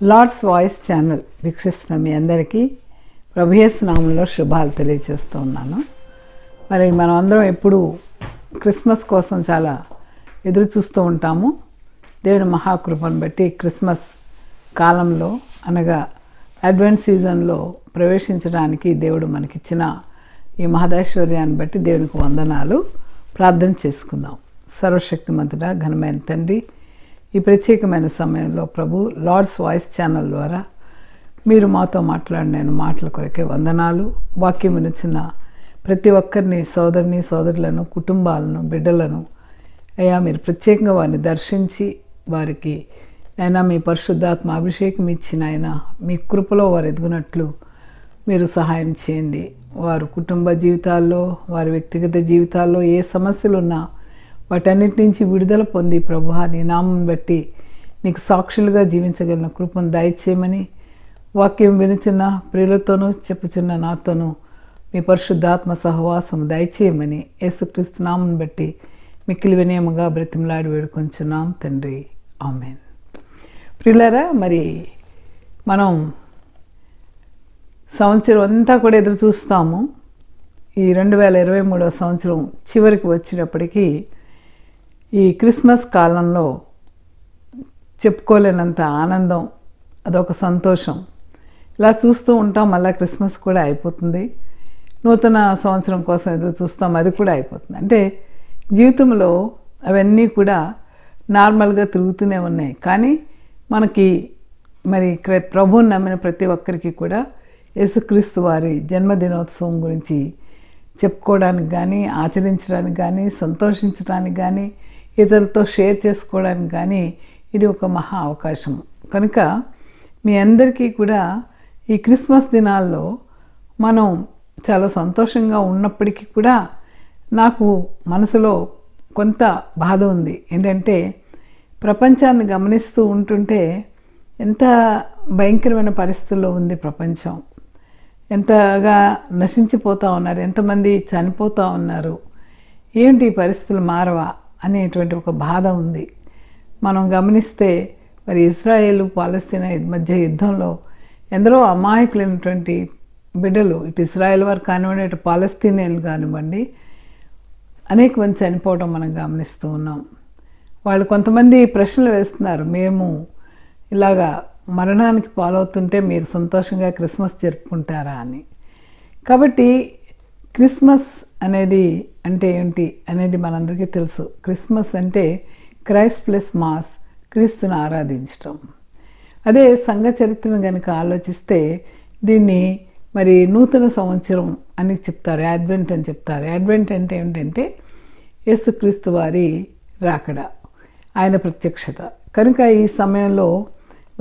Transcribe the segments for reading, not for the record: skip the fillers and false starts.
Lord's voice channel వీక్షిస్తున్న మీ అందరికీ ప్రభు యేసు నామములో శుభాలు తెలియజేస్తూ ఉన్నాను. మరి మనం అందరం ఎప్పుడు క్రిస్మస్ కోసం చాలా ఎదురు చూస్తూ ఉంటాము. దేవుని మహాకృపను బట్టి క్రిస్మస్ కాలంలో అనగా అడ్వెంట్ సీజన్లో ప్రవేశించడానికి దేవుడు మనకిచ్చిన ఈ మహదైశ్వర్యాన్ని బట్టి దేవునికి వందనాలు. ప్రార్థన చేసుకుందాం. సర్వశక్తిమంతుడా ఘనమైన తండ్రి, ఈ ప్రత్యేకమైన సమయంలో ప్రభు లార్డ్స్ వాయిస్ ఛానల్ ద్వారా మీరు మాతో మాట్లాడిన మాటల కొరకే వందనాలు. వాక్యం వినిచిన ప్రతి ఒక్కరిని, సోదరులను, కుటుంబాలను, బిడ్డలను అయ్యా మీరు ప్రత్యేకంగా వారిని దర్శించి వారికి అయినా మీ పరిశుద్ధాత్మ అభిషేకం ఇచ్చిన ఆయన మీ కృపలో వారు ఎదుగునట్లు మీరు సహాయం చేయండి. వారు కుటుంబ జీవితాల్లో, వారి వ్యక్తిగత జీవితాల్లో ఏ సమస్యలు ఉన్నా వాటన్నిటి నుంచి విడుదల పొంది ప్రభువా నీ నామం బట్టి నీకు సాక్షులుగా జీవించగలిగిన కృపను దయచేయమని, వాక్యం వినుచున్న ప్రియులతోనూ చెప్పుచున్న నాతోనూ మీ పరిశుద్ధాత్మ సహవాసం దయచేయమని యేసుక్రీస్తు నామం బట్టి మిక్కిలి వినయముగా బ్రతిమలాడి వేడుకొంచున్నాం తండ్రి, ఆమేన్. ప్రియులారా, మరి మనం సంవత్సరం అంతా కూడా ఎదురు చూస్తాము. ఈ 2023 సంవత్సరం చివరికి వచ్చినప్పటికీ ఈ క్రిస్మస్ కాలంలో చెప్పుకోలేనంత ఆనందం, అదొక సంతోషం. ఇలా చూస్తూ ఉంటాం, మళ్ళీ క్రిస్మస్ కూడా అయిపోతుంది. నూతన సంవత్సరం కోసం ఎదురు చూస్తాం, అది కూడా అయిపోతుంది. అంటే జీవితంలో అవన్నీ కూడా నార్మల్గా తిరుగుతూనే ఉన్నాయి. కానీ మనకి మరి ప్రభువుని నమ్మిన ప్రతి ఒక్కరికి కూడా యేసుక్రీస్తు వారి జన్మదినోత్సవం గురించి చెప్పుకోవడానికి కానీ, ఆచరించడానికి కానీ, సంతోషించడానికి కానీ, ఇతరులతో షేర్ చేసుకోవడానికి కానీ ఇది ఒక మహా అవకాశం. కనుక మీ అందరికీ కూడా ఈ క్రిస్మస్ దినాల్లో మనం చాలా సంతోషంగా ఉన్నప్పటికీ కూడా నాకు మనసులో కొంత బాధ ఉంది. ఏంటంటే ప్రపంచాన్ని గమనిస్తూ ఉంటుంటే ఎంత భయంకరమైన పరిస్థితుల్లో ఉంది ప్రపంచం. ఎంతగా నశించిపోతూ ఉన్నారు, ఎంతమంది చనిపోతూ ఉన్నారు. ఏంటి పరిస్థితులు మారవా అనేటువంటి ఒక బాధ ఉంది. మనం గమనిస్తే మరి ఇజ్రాయేల్ పాలస్తీనా మధ్య యుద్ధంలో ఎందరో అమాయకులైనటువంటి బిడ్డలు, ఇటు ఇజ్రాయేల్ వారు కానివ్వండి, ఇటు పాలస్తీనియన్లు కానివ్వండి, అనేక మంది చనిపోవడం మనం గమనిస్తూ ఉన్నాం. వాళ్ళు కొంతమంది ప్రశ్నలు వేస్తున్నారు, మేము ఇలాగా మరణానికి పాలవుతుంటే మీరు సంతోషంగా క్రిస్మస్ జరుపుకుంటారా అని. కాబట్టి క్రిస్మస్ అనేది అంటే ఏంటి అనేది మనందరికీ తెలుసు. క్రిస్మస్ అంటే క్రైస్ట్ ప్లస్ మాస్, క్రీస్తుని ఆరాధించటం. అదే సంఘ చరిత్రను కనుక ఆలోచిస్తే దీన్ని మరి నూతన సంవత్సరం అని చెప్తారు, అడ్వెంట్ అని చెప్తారు. అడ్వెంట్ అంటే ఏంటంటే యేసుక్రీస్తు వారి రాకడ, ఆయన ప్రత్యక్షత. కనుక ఈ సమయంలో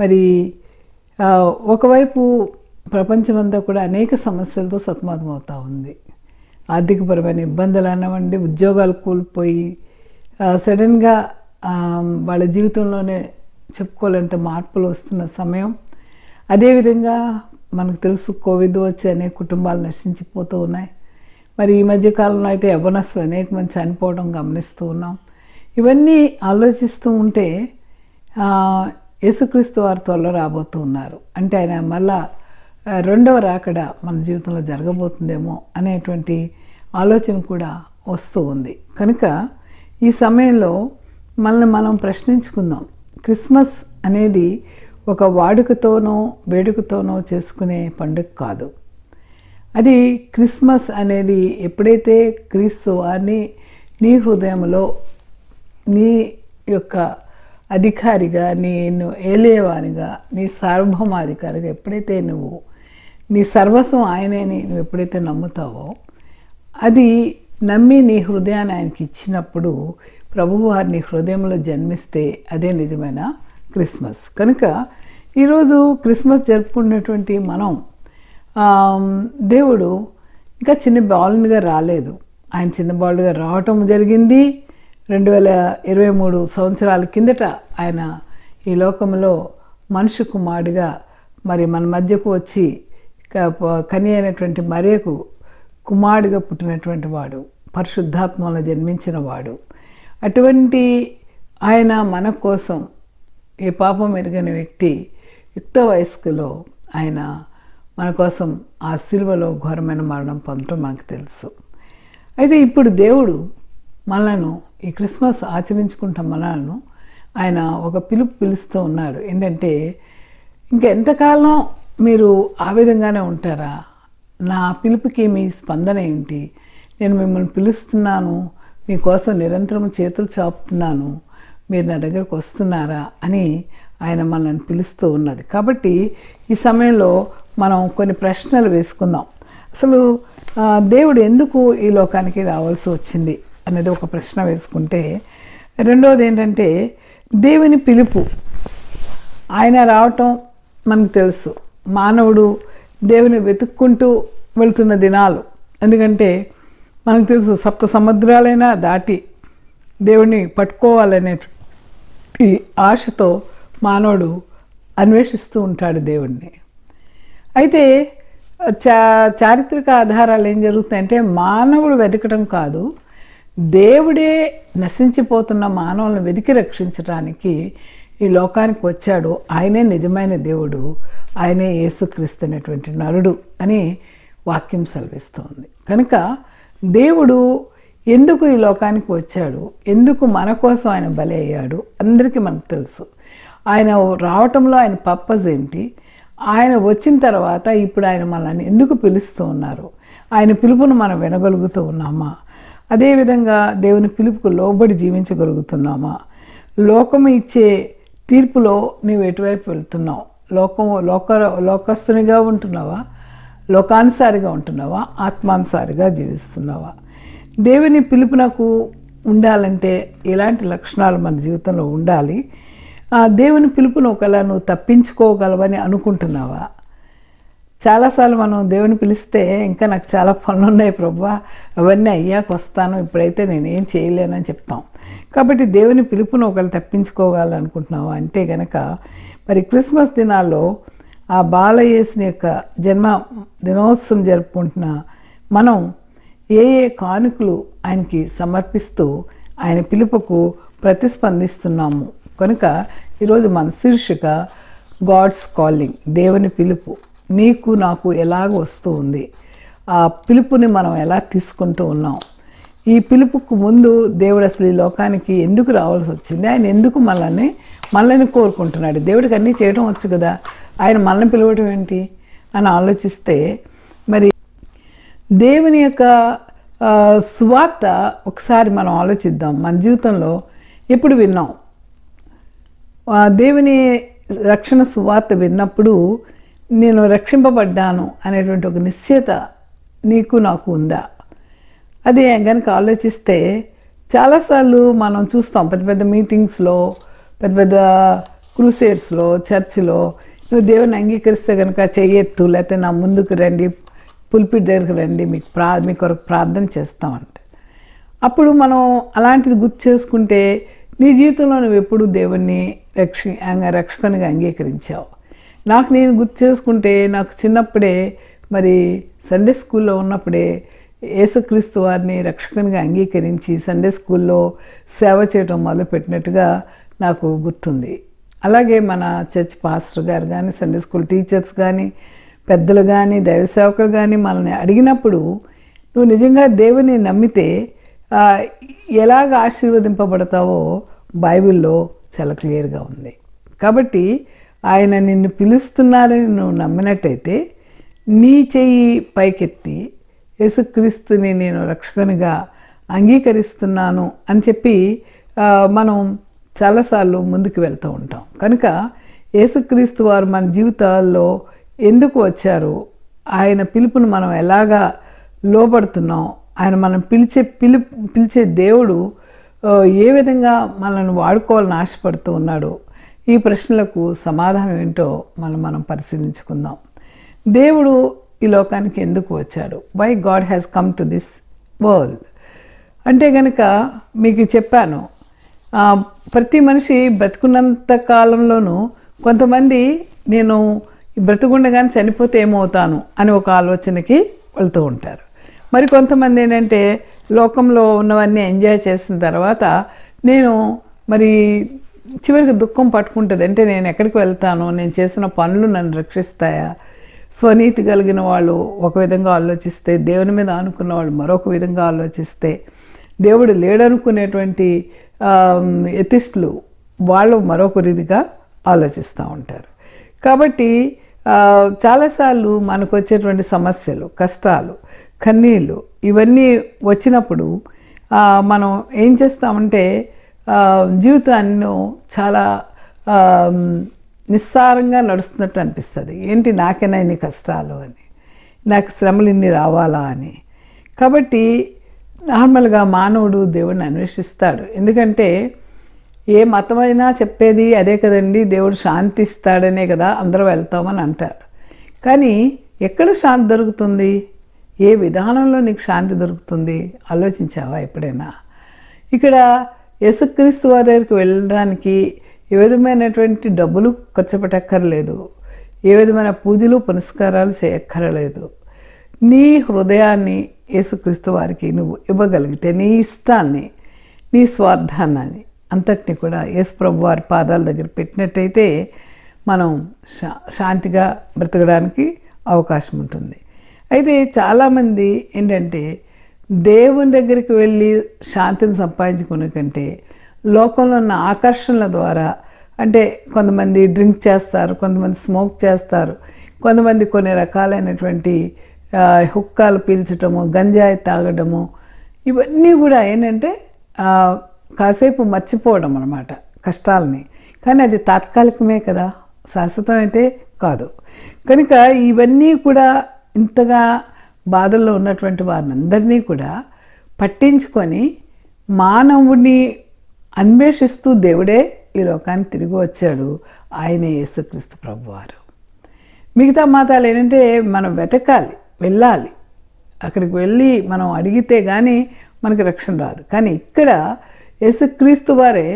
మరి ఒకవైపు ప్రపంచమంతా కూడా అనేక సమస్యలతో సతమతమవుతూ ఉంది. ఆర్థికపరమైన ఇబ్బందులు అన్నవండి, ఉద్యోగాలు కోల్పోయి సడన్గా వాళ్ళ జీవితంలోనే చెప్పుకోలేంత మార్పులు వస్తున్న సమయం. అదేవిధంగా మనకు తెలుసు కోవిడ్ వచ్చి అనేక కుటుంబాలు నశించిపోతూ ఉన్నాయి. మరి ఈ మధ్యకాలంలో అయితే యవ్వనస్తులు అనేక మంది చనిపోవడం గమనిస్తూ ఉన్నాం. ఇవన్నీ ఆలోచిస్తూ ఉంటే యేసుక్రీస్తు వారి త్వరలో రాబోతూ ఉన్నారు. అంటే ఆయన మళ్ళా రెండవ రాకడ మన జీవితంలో జరగబోతుందేమో అనేటువంటి ఆలోచన కూడా వస్తూ ఉంది. కనుక ఈ సమయంలో మనల్ని మనం ప్రశ్నించుకుందాం. క్రిస్మస్ అనేది ఒక వాడుకతోనో వేడుకతోనో చేసుకునే పండుగ కాదు. అది క్రిస్మస్ అనేది ఎప్పుడైతే క్రీస్తు వారిని నీ హృదయంలో నీ యొక్క అధికారిగా, నేను ఏలేవానిగా, నీ సార్వభౌమాధికారిగా ఎప్పుడైతే నువ్వు నీ సర్వస్వం ఆయనని నువ్వు ఎప్పుడైతే నమ్ముతావో, అది నమ్మి నీ హృదయాన్ని ఆయనకి ఇచ్చినప్పుడు ప్రభువు వారిని హృదయంలో జన్మిస్తే అదే నిజమైన క్రిస్మస్. కనుక ఈరోజు క్రిస్మస్ జరుపుకున్నటువంటి మనం దేవుడు ఇంకా చిన్న బాలునిగా రాలేదు. ఆయన చిన్న బాలుగా రావటం జరిగింది 2023 సంవత్సరాల కిందట. ఆయన ఈ లోకంలో మనుష్య కుమారుడిగా మరి మన మధ్యకు వచ్చి కని అయినటువంటి మరియకు కుమారుడిగా పుట్టినటువంటి వాడు, పరిశుద్ధాత్మలో జన్మించిన వాడు. అటువంటి ఆయన మన కోసం ఏ పాపం ఎరుగని వ్యక్తి యుక్త వయస్కులో ఆయన మన కోసం ఆ సిలువలో ఘోరమైన మరణం పొందడం మనకు తెలుసు. అయితే ఇప్పుడు దేవుడు మనలను ఈ క్రిస్మస్ ఆచరించుకుంటాం మనలను ఆయన ఒక పిలుస్తూ ఉన్నాడు. ఏంటంటే ఇంకెంతకాలం మీరు ఆ విధంగానే ఉంటారా? నా పిలుపుకి మీ స్పందన ఏంటి? నేను మిమ్మల్ని పిలుస్తున్నాను, మీకోసం నిరంతరం చేతులు చాపుతున్నాను, మీరు నా దగ్గరకు వస్తున్నారా అని ఆయన మనల్ని పిలుస్తూ ఉన్నది. కాబట్టి ఈ సమయంలో మనం కొన్ని ప్రశ్నలు వేసుకుందాం. అసలు దేవుడు ఎందుకు ఈ లోకానికి రావాల్సి వచ్చింది అనేది ఒక ప్రశ్న వేసుకుంటే, రెండవది ఏంటంటే దేవుని పిలుపు. ఆయన రావటం మనకు తెలుసు. మానవుడు దేవుని వెతుక్కుంటూ వెళ్తున్న దినాలు. ఎందుకంటే మనకు తెలుసు సప్త సముద్రాలైనా దాటి దేవుడిని పట్టుకోవాలనే ఈ ఆశతో మానవుడు అన్వేషిస్తూ ఉంటాడు దేవుడిని. అయితే చారిత్రక ఆధారాలు ఏం జరుగుతాయంటే మానవుడు వెతకడం కాదు, దేవుడే నశించిపోతున్న మానవులను వెతికి రక్షించడానికి ఈ లోకానికి వచ్చాడు. ఆయనే నిజమైన దేవుడు, ఆయనే యేసుక్రీస్తు అనేటువంటి నరుడు అని వాక్యం సెలవిస్తుంది. కనుక దేవుడు ఎందుకు ఈ లోకానికి వచ్చాడు, ఎందుకు మన కోసం ఆయన బలి అయ్యాడు అందరికీ మనకు తెలుసు. ఆయన రావటంలో ఆయన పర్పస్ ఏంటి, ఆయన వచ్చిన తర్వాత ఇప్పుడు ఆయన మనల్ని ఎందుకు పిలుస్తూ ఉన్నారు, ఆయన పిలుపును మనం వినగలుగుతూ ఉన్నామా, అదేవిధంగా దేవుని పిలుపుకు లోబడి జీవించగలుగుతున్నామా, లోకము ఇచ్చే తీర్పులో నీవు ఎటువైపు వెళ్తున్నావు, లోకస్తునిగా ఉంటున్నావా, లోకానుసారిగా ఉంటున్నావా, ఆత్మానుసారిగా జీవిస్తున్నావా? దేవుని పిలుపునకు ఉండాలంటే ఎలాంటి లక్షణాలు మన జీవితంలో ఉండాలి? దేవుని పిలుపును ఒకలా నువ్వు తప్పించుకోగలవని అనుకుంటున్నావా? చాలాసార్లు మనం దేవుని పిలిస్తే ఇంకా నాకు చాలా పనులు ఉన్నాయి ప్రభువా, అవన్నీ అయ్యాక వస్తాను, ఇప్పుడైతే నేనేం చేయలేనని చెప్తాం. కాబట్టి దేవుని పిలుపును ఒకళ్ళు తప్పించుకోవాలనుకుంటున్నావా అంటే గనక మరి క్రిస్మస్ దినాల్లో ఆ బాలయేసుని యొక్క జన్మ దినోత్సవం జరుపుకుంటున్న మనం ఏ కానుకలు ఆయనకి సమర్పిస్తూ ఆయన పిలుపుకు ప్రతిస్పందిస్తున్నాము. కనుక ఈరోజు మన శీర్షిక గాడ్స్ కాలింగ్, దేవుని పిలుపు నీకు నాకు ఎలాగ వస్తూ ఉంది, ఆ పిలుపుని మనం ఎలా తీసుకుంటూ ఉన్నాం, ఈ పిలుపుకు ముందు దేవుడు అసలు ఈ లోకానికి ఎందుకు రావాల్సి వచ్చింది, ఆయన ఎందుకు మనల్ని కోరుకుంటున్నాడు, దేవుడికి అన్నీ చేయడం వచ్చు కదా, ఆయన మనల్ని పిలవడం ఏంటి అని ఆలోచిస్తే మరి దేవుని యొక్క సువార్త ఒకసారి మనం ఆలోచిద్దాం. మన జీవితంలో ఎప్పుడు విన్నాం? దేవుని రక్షణ సువార్త విన్నప్పుడు నేను రక్షింపబడ్డాను అనేటువంటి ఒక నిశ్చయత నీకు నాకు ఉందా? అది కనుక ఆలోచిస్తే చాలాసార్లు మనం చూస్తాం పెద్ద పెద్ద మీటింగ్స్లో, పెద్ద పెద్ద క్రూసేడ్స్లో, చర్చిలో నువ్వు దేవుని అంగీకరిస్తే కనుక చెయ్యెత్తు, లేకపోతే నా ముందుకు రండి, పుల్పిట్ దగ్గరికి రండి, మీ కొరకు ప్రార్థన చేస్తామంటే అప్పుడు మనం అలాంటిది గుర్తు చేసుకుంటే నీ జీవితంలో నువ్వు ఎప్పుడు దేవుణ్ణి రక్షకునిగా అంగీకరించావు. నాకు నేను గుర్తు చేసుకుంటే నాకు చిన్నప్పుడే మరి సండే స్కూల్లో ఉన్నప్పుడే యేసుక్రీస్తు వారిని రక్షకునిగా అంగీకరించి సండే స్కూల్లో సేవ చేయడం మొదలుపెట్టినట్టుగా నాకు గుర్తుంది. అలాగే మన చర్చ్ పాస్టర్ గారు కానీ, సండే స్కూల్ టీచర్స్ కానీ, పెద్దలు కానీ, దైవ సేవకులు కానీ మనల్ని అడిగినప్పుడు నువ్వు నిజంగా దేవుని నమ్మితే ఎలాగ ఆశీర్వదింపబడతావో బైబిల్లో చాలా క్లియర్గా ఉంది. కాబట్టి ఆయన నిన్ను పిలుస్తున్నారని నువ్వు నమ్మినట్టయితే నీ చెయ్యి పైకెత్తి యేసుక్రీస్తుని నేను రక్షకునిగా అంగీకరిస్తున్నాను అని చెప్పి మనం చాలాసార్లు ముందుకు వెళ్తూ ఉంటాం. కనుక యేసుక్రీస్తు వారు మన జీవితాల్లో ఎందుకు వచ్చారు, ఆయన పిలుపును మనం ఎలాగా లోబడుతున్నాం, ఆయన మనం పిలిచే దేవుడు ఏ విధంగా మనల్ని వాడుకోవాలని ఆశపడుతూ ఉన్నాడు, ఈ ప్రశ్నలకు సమాధానం ఏంటో మనం పరిశీలించుకుందాం. దేవుడు ఈ లోకానికి ఎందుకు వచ్చాడు? Why God has come to this world అంటే కనుక మీకు చెప్పాను, ప్రతి మనిషి బ్రతుకున్నంత కాలంలోనూ కొంతమంది నేను బ్రతుకుండగానే చనిపోతే ఏమవుతాను అని ఒక ఆలోచనకి వెళ్తూ ఉంటారు. మరి కొంతమంది ఏంటంటే లోకంలో ఉన్నవన్నీ ఎంజాయ్ చేసిన తర్వాత నేను మరి చివరికి దుఃఖం పట్టుకుంటుంది. అంటే నేను ఎక్కడికి వెళ్తాను, నేను చేసిన పనులు నన్ను రక్షిస్తాయా? స్వనీతి కలిగిన వాళ్ళు ఒక విధంగా ఆలోచిస్తే, దేవుని మీద ఆనుకున్న వాళ్ళు మరొక విధంగా ఆలోచిస్తే, దేవుడు లేడనుకునేటువంటి ఎథిస్టులు వాళ్ళు మరొక రీతిగా ఆలోచిస్తూ ఉంటారు. కాబట్టి చాలాసార్లు మనకు వచ్చేటువంటి సమస్యలు, కష్టాలు, కన్నీళ్ళు ఇవన్నీ వచ్చినప్పుడు మనం ఏం చేస్తామంటే జీవితాన్ని చాలా నిస్సారంగా నడుస్తున్నట్టు అనిపిస్తుంది. ఏంటి నాకైనా ఇన్ని కష్టాలు అని, నాకు శ్రమలు ఇన్ని రావాలా అని. కాబట్టి నార్మల్గా మానవుడు దేవుడిని అన్వేషిస్తాడు. ఎందుకంటే ఏ మతమైనా చెప్పేది అదే కదండి, దేవుడు శాంతి ఇస్తాడనే కదా అందరూ వెళ్తామని అంటారు. కానీ ఎక్కడ శాంతి దొరుకుతుంది? ఏ విధానంలో నీకు శాంతి దొరుకుతుంది ఆలోచించావా ఎప్పుడైనా? ఇక్కడ యేసుక్రీస్తు వారి దగ్గరికి వెళ్ళడానికి ఏ విధమైనటువంటి డబ్బులు ఖర్చు పెట్టక్కర్లేదు, ఏ విధమైన పూజలు పునస్కారాలు చేయక్కర్లేదు. నీ హృదయాన్ని యేసుక్రీస్తు వారికి నువ్వు ఇవ్వగలిగితే, నీ ఇష్టాన్ని, నీ స్వార్థాన్ని అంతటిని కూడా యేసు ప్రభు వారి పాదాల దగ్గర పెట్టినట్టయితే మనం శాంతిగా బ్రతకడానికి అవకాశం ఉంటుంది. అయితే చాలామంది ఏంటంటే దేవుని దగ్గరికి వెళ్ళి శాంతిని సంపాదించుకునే కంటే లోకంలో ఉన్న ఆకర్షణల ద్వారా, అంటే కొంతమంది డ్రింక్ చేస్తారు, కొంతమంది స్మోక్ చేస్తారు, కొంతమంది కొన్ని రకాలైనటువంటి హుక్కాలు పీల్చటము, గంజాయి తాగడము, ఇవన్నీ కూడా ఏంటంటే కాసేపు మర్చిపోవడం అన్నమాట కష్టాలని. కానీ అది తాత్కాలికమే కదా, శాశ్వతం అయితే కాదు. కనుక ఇవన్నీ కూడా ఇంతగా బాధల్లో ఉన్నటువంటి వారిని అందరినీ కూడా పట్టించుకొని మానవుడిని అన్వేషిస్తూ దేవుడే ఈ లోకానికి తిరిగి వచ్చాడు. ఆయనే యేసుక్రీస్తు ప్రభువారు. మిగతా మతాలు ఏంటంటే మనం వెతకాలి, వెళ్ళాలి, అక్కడికి వెళ్ళి మనం అడిగితే కానీ మనకి రక్షణ రాదు. కానీ ఇక్కడ యేసుక్రీస్తు వారే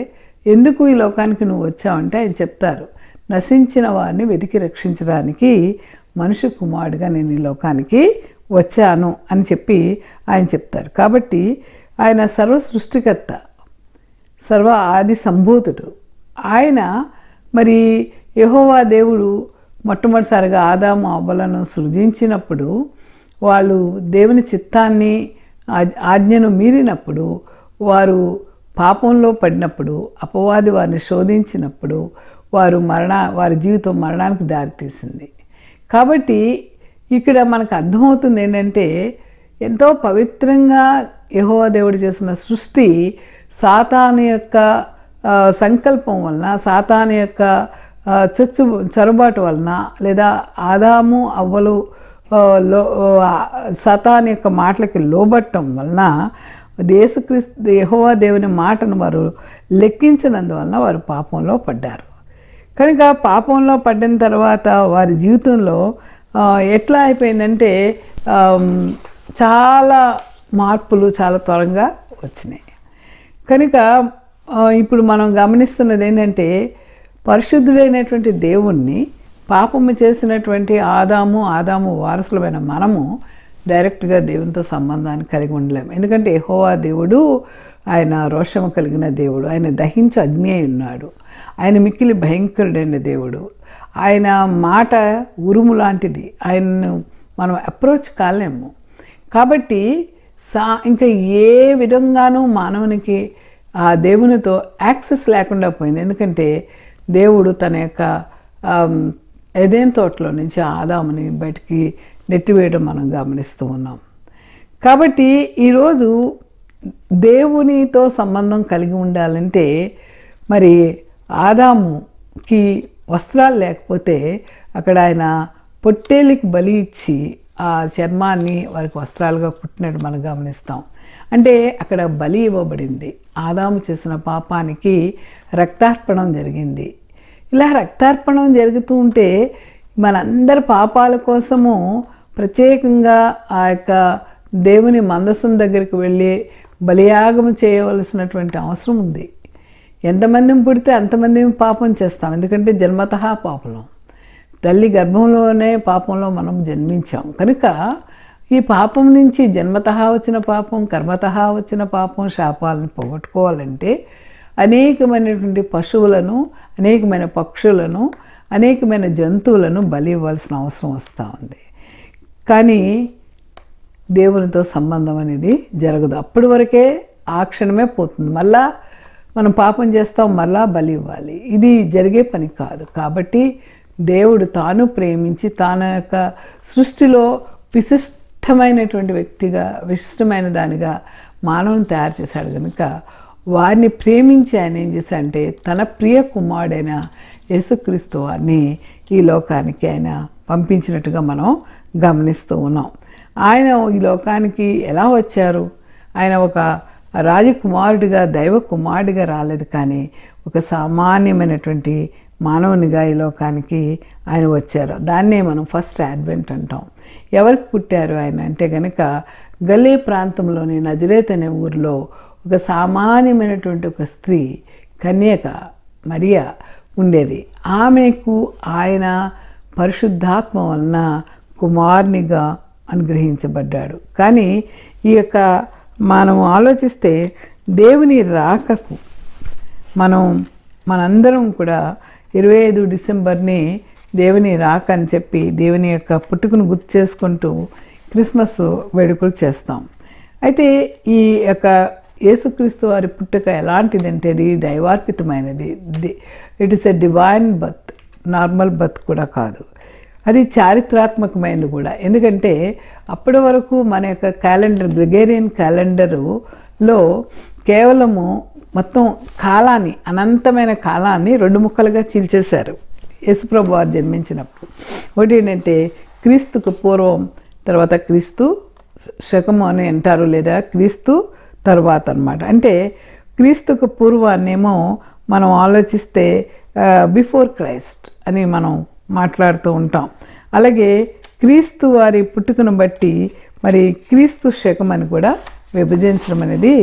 ఎందుకు ఈ లోకానికి నువ్వు వచ్చావంటే ఆయన చెప్తారు, నశించిన వారిని వెతికి రక్షించడానికి మనుష్య కుమారుడిగా నేను ఈ లోకానికి వచ్చాను అని చెప్పి ఆయన చెప్తారు. కాబట్టి ఆయన సర్వ సృష్టికర్త, సర్వ ఆది సంభూతుడు. ఆయన మరి యెహోవా దేవుడు మొట్టమొదటిసారిగా ఆదాము అవ్వలను సృజించినప్పుడు వాళ్ళు దేవుని చిత్తాన్ని ఆజ్ఞను మీరినప్పుడు, వారు పాపంలో పడినప్పుడు, అపవాది వారిని శోధించినప్పుడు వారి జీవితం మరణానికి దారితీసింది. కాబట్టి ఇక్కడ మనకు అర్థమవుతుంది ఏంటంటే ఎంతో పవిత్రంగా యెహోవా దేవుడు చేసిన సృష్టి సాతాను యొక్క సంకల్పం వలన, సాతాను యొక్క చొరబాటు వలన, లేదా ఆదాము అవ్వలు సాతాను యొక్క మాటలకి లోబట్టం వలన యేసుక్రీస్తు యెహోవా దేవుని మాటను వారు లెక్కించినందువలన వారు పాపంలో పడ్డారు. కనుక పాపంలో పడిన తర్వాత వారి జీవితంలో ఎట్లా అయిపోయిందంటే చాలా మార్పులు చాలా త్వరగా వచ్చినాయి. కనుక ఇప్పుడు మనం గమనిస్తున్నది ఏంటంటే పరిశుద్ధుడైనటువంటి దేవుణ్ణి పాపము చేసినటువంటి ఆదాము వారసులమైన మనము డైరెక్ట్గా దేవునితో సంబంధాన్ని కలిగి ఉండలేము. ఎందుకంటే యెహోవా దేవుడు ఆయన రోషము కలిగిన దేవుడు, ఆయన దహించి అగ్ని అయి ఉన్నాడు, ఆయన మిక్కిలి భయంకరుడైన దేవుడు, ఆయన మాట ఉరుము లాంటిది, ఆయన్ను మనం అప్రోచ్ కాలేము. కాబట్టి ఇంకా ఏ విధంగానూ మానవునికి ఆ దేవునితో యాక్సెస్ లేకుండా పోయింది. ఎందుకంటే దేవుడు తన యొక్క ఏదెన్ తోటలో నుంచి ఆదాముని బయటికి నెట్టివేయడం మనం గమనిస్తూ ఉన్నాం. కాబట్టి ఈరోజు దేవునితో సంబంధం కలిగి ఉండాలంటే మరి ఆదాముకి వస్త్రాలు లేకపోతే అక్కడ ఆయన పొట్టేలికి బలి ఇచ్చి ఆ చర్మాన్ని వారికి వస్త్రాలుగా కుట్టినట్టు మనం గమనిస్తాం. అంటే అక్కడ బలి ఇవ్వబడింది. ఆదాము చేసిన పాపానికి రక్తార్పణం జరిగింది. ఇలా రక్తార్పణం జరుగుతూ ఉంటే మనందరి పాపాల కోసము ప్రత్యేకంగా ఆ యొక్క దేవుని మందసం దగ్గరికి వెళ్ళి బలియాగం చేయవలసినటువంటి అవసరం ఉంది. ఎంతమందిని పుడితే అంతమంది పాపం చేస్తాం, ఎందుకంటే జన్మతః పాపలం, తల్లి గర్భంలోనే పాపంలో మనం జన్మించాం. కనుక ఈ పాపం నుంచి జన్మతః వచ్చిన పాపం, కర్మతః వచ్చిన పాపం, శాపాలను పోగొట్టుకోవాలంటే అనేకమైనటువంటి పశువులను, అనేకమైన పక్షులను, అనేకమైన జంతువులను బలి ఇవ్వాల్సిన అవసరం వస్తూ ఉంది. కానీ దేవునితో సంబంధం అనేది జరగదు. అప్పటి వరకే ఆ క్షణమే పోతుంది. మళ్ళా మనం పాపం చేస్తాం, మళ్ళా బలి ఇవ్వాలి. ఇది జరిగే పని కాదు. కాబట్టి దేవుడు తాను ప్రేమించి తన యొక్క సృష్టిలో విశిష్టమైనటువంటి వ్యక్తిగా, విశిష్టమైన దానిగా మానవుని తయారు చేశాడు కనుక వారిని ప్రేమించి ఆయన ఏం చేశాడంటే తన ప్రియ కుమారుడైన యేసుక్రీస్తు వారిని ఈ లోకానికి ఆయన పంపించినట్టుగా మనం గమనిస్తూ ఉన్నాం. ఆయన ఈ లోకానికి ఎలా వచ్చారు? ఆయన ఒక రాజకుమారుడిగా, దైవ కుమారుడిగా రాలేదు, కానీ ఒక సామాన్యమైనటువంటి మానవునిగా ఈ లోకానికి ఆయన వచ్చారు. దాన్నే మనం ఫస్ట్ అడ్వెంట్ అంటాం. ఎవరికి పుట్టారు ఆయన అంటే కనుక గలీ ప్రాంతంలోని నజరేత్ అనే ఊరిలో ఒక సామాన్యమైనటువంటి ఒక స్త్రీ, కన్యక మరియా ఉండేది. ఆమెకు ఆయన పరిశుద్ధాత్మ వలన కుమారునిగా అనుగ్రహించబడ్డాడు. కానీ ఈ యొక్క మనం ఆలోచిస్తే దేవుని రాకకు మనందరం కూడా 25 డిసెంబర్ని దేవుని రాక అని చెప్పి దేవుని యొక్క పుట్టుకను గుర్తు చేసుకుంటూ క్రిస్మస్ వేడుకలు చేస్తాం. అయితే ఈ యొక్క యేసుక్రీస్తు వారి పుట్టుక ఎలాంటిదంటే అది దైవార్పితమైనది. It is a divine birth, normal birth కూడా కాదు. అది చారిత్రాత్మకమైనది కూడా. ఎందుకంటే అప్పటి వరకు మన యొక్క క్యాలెండర్, గ్రెగేరియన్ క్యాలెండరులో కేవలము మొత్తం కాలాన్ని, అనంతమైన కాలాన్ని 2 ముక్కలుగా చీల్చేశారు యేసుప్రభు వారు జన్మించినప్పుడు. ఒకటి ఏంటంటే క్రీస్తుకు పూర్వం, తర్వాత క్రీస్తు శకము అని అంటారు, లేదా క్రీస్తు తరువాత అన్నమాట. అంటే క్రీస్తుకు పూర్వాన్నేమో మనం ఆలోచిస్తే బిఫోర్ క్రైస్ట్ అని మనం మాట్లాడుతూ ఉంటాం. అలాగే క్రీస్తు వారి పుట్టుకను బట్టి మరి క్రీస్తు శకం అని కూడా విభజించడం అనేది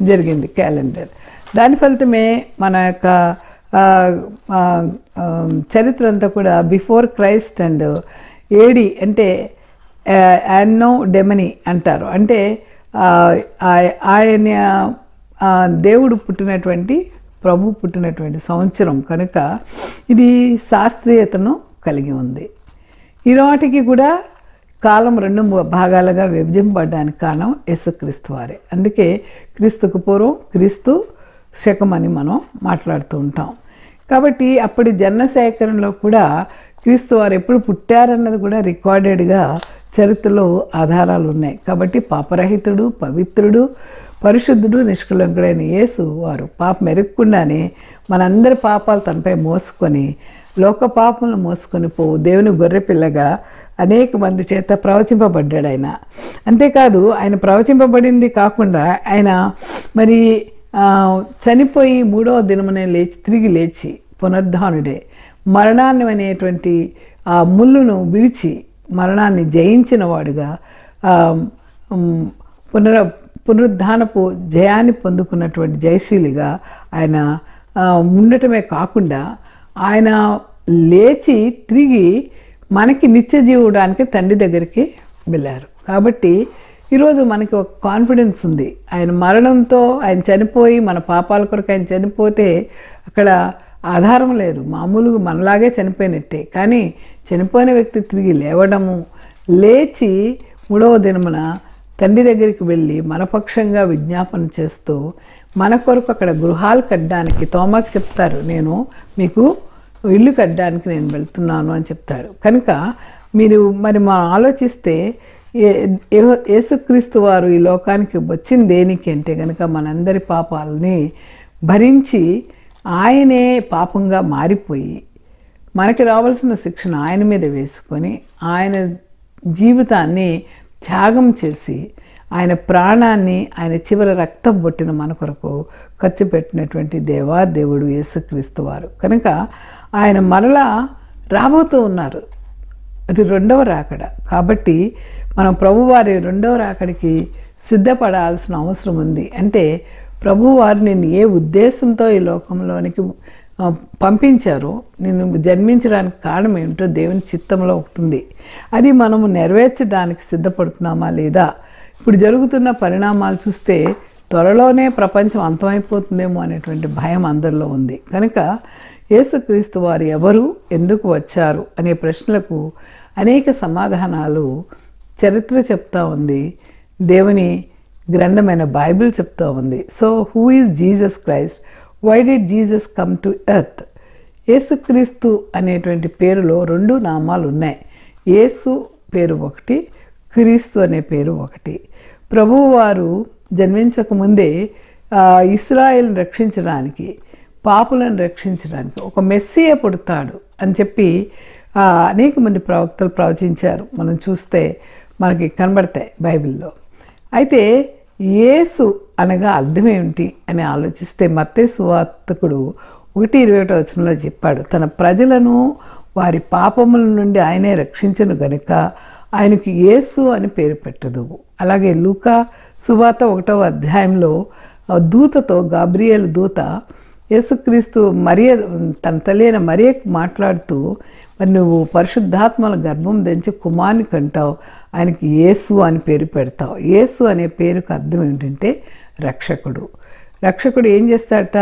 జరిగింది క్యాలెండర్. దాని ఫలితమే మన యొక్క చరిత్ర అంతా కూడా బిఫోర్ క్రైస్ట్ అండ్ ఏడి అంటే యాన్నో డెమనీ అంటారు. అంటే ఆయన దేవుడు పుట్టినటువంటి, ప్రభు పుట్టినటువంటి సంవత్సరం కనుక ఇది శాస్త్రీయతను కలిగి ఉంది. ఈనాటికి కూడా కాలం 2 భాగాలుగా విభజింపబడడానికి కారణం యేసుక్రీస్తు వారే. అందుకే క్రీస్తుకు పూర్వం, క్రీస్తు శకం అని మనం మాట్లాడుతూ ఉంటాం. కాబట్టి అప్పటి జన సేకరణలో కూడా క్రీస్తు వారు ఎప్పుడు పుట్టారన్నది కూడా రికార్డెడ్గా చరిత్రలో ఆధారాలు ఉన్నాయి. కాబట్టి పాపరహితుడు, పవిత్రుడు, పరిశుద్ధుడు, నిష్కళంకుడైన యేసు వారు పాపం ఎరగకుండానే మనందరి పాపాలు తనపై మోసుకొని, లోక పాపములను మోసుకొని పోవు దేవుని గొర్రెపిల్లగా అనేక మంది చేత ప్రవచింపబడ్డాడు ఆయన. అంతేకాదు ఆయన ప్రవచింపబడింది కాకుండా ఆయన మరి చనిపోయి 3వ దినమునే తిరిగి లేచి పునరుద్ధానుడే మరణాన్ని అనేటువంటి ఆ ముళ్ళును విడిచి మరణాన్ని జయించిన వాడుగా పునరుద్ధానపు జయాన్ని పొందుకున్నటువంటి జయశీలిగా ఆయన ఉండటమే కాకుండా ఆయన లేచి తిరిగి మనకి నిత్య జీవుడానికి తండ్రి దగ్గరికి వెళ్ళారు. కాబట్టి ఈరోజు మనకి ఒక కాన్ఫిడెన్స్ ఉంది. ఆయన మరణంతో, ఆయన చనిపోయి మన పాపాల కొరకు ఆయన చనిపోతే అక్కడ ఆధారం లేదు, మామూలుగా మనలాగే చనిపోయినట్టే. కానీ చనిపోయిన వ్యక్తి తిరిగి లేవడము, లేచి 3వ దినమున తండ్రి దగ్గరికి వెళ్ళి మనపక్షంగా విజ్ఞాపన చేస్తూ మన కొరకు అక్కడ గృహాలు కట్టడానికి, తోమాకి చెప్తారు, నేను మీకు ఇల్లు కట్టడానికి నేను వెళ్తున్నాను అని చెప్తాడు. కనుక మీరు మరి మనం ఆలోచిస్తే యేసుక్రీస్తు వారు ఈ లోకానికి వచ్చింది దేనికి అంటే కనుక మనందరి పాపాలని భరించి ఆయనే పాపంగా మారిపోయి మనకి రావాల్సిన శిక్షణ ఆయన మీద వేసుకొని ఆయన జీవితాన్ని త్యాగం చేసి ఆయన ప్రాణాన్ని, ఆయన చివరి రక్తం బొట్టిన మన కొరకు ఖర్చు పెట్టినటువంటి దేవుడు యేసుక్రీస్తు వారు. కనుక ఆయన మరలా రాబోతూ ఉన్నారు. అది 2వ రాకడ. కాబట్టి మనం ప్రభువారి 2వ రాకడికి సిద్ధపడాల్సిన అవసరం ఉంది. అంటే ప్రభువారు నిన్ను ఏ ఉద్దేశంతో ఈ లోకంలోనికి పంపించారో, నిన్ను జన్మించడానికి కారణం ఏమిటో దేవుని చిత్తంలో ఉంటుంది. అది మనము నెరవేర్చడానికి సిద్ధపడుతున్నామా లేదా? ఇప్పుడు జరుగుతున్న పరిణామాలు చూస్తే త్వరలోనే ప్రపంచం అంతమైపోతుందేమో అనేటువంటి భయం అందరిలో ఉంది. కనుక యేసుక్రీస్తు వారు ఎవరు, ఎందుకు వచ్చారు అనే ప్రశ్నలకు అనేక సమాధానాలు చరిత్ర చెప్తా ఉంది, దేవుని గ్రంథమైన బైబిల్ చెప్తా ఉంది. So who is Jesus Christ, why did Jesus come to earth? యేసుక్రీస్తు అనేటువంటి పేరులో 2 నామాలు ఉన్నాయి. యేసు పేరు ఒకటి, క్రీస్తు అనే పేరు ఒకటి. ప్రభువు వారు జన్మించకముందే ఇశ్రాయేల్ని రక్షించడానికి, పాపులను రక్షించడానికి ఒక మెస్సియా పుడతాడు అని చెప్పి అనేక మంది ప్రవక్తలు ప్రవచించారు. మనం చూస్తే మనకి కనబడతాయి బైబిల్లో. అయితే యేసు అనగా అర్థం ఏమిటి అని ఆలోచిస్తే మత్తయి సువార్తికుడు 1:21 చెప్పాడు, తన ప్రజలను వారి పాపముల నుండి ఆయనే రక్షించను గనుక ఆయనకి యేసు అని పేరు పెట్టదు. అలాగే లూకా సువార్త 1వ అధ్యాయంలో దూతతో, గాబ్రియేలు దూత యేసుక్రీస్తు మరియ తన తల్లి అయిన మరియకు మాట్లాడుతూ, మరి నువ్వు పరిశుద్ధాత్మల గర్భం ధరించి కుమారుని కంటావు, ఆయనకి యేసు అని పేరు పెడతావు. యేసు అనే పేరుకు అర్థం ఏంటంటే రక్షకుడు. రక్షకుడు ఏం చేస్తాడట?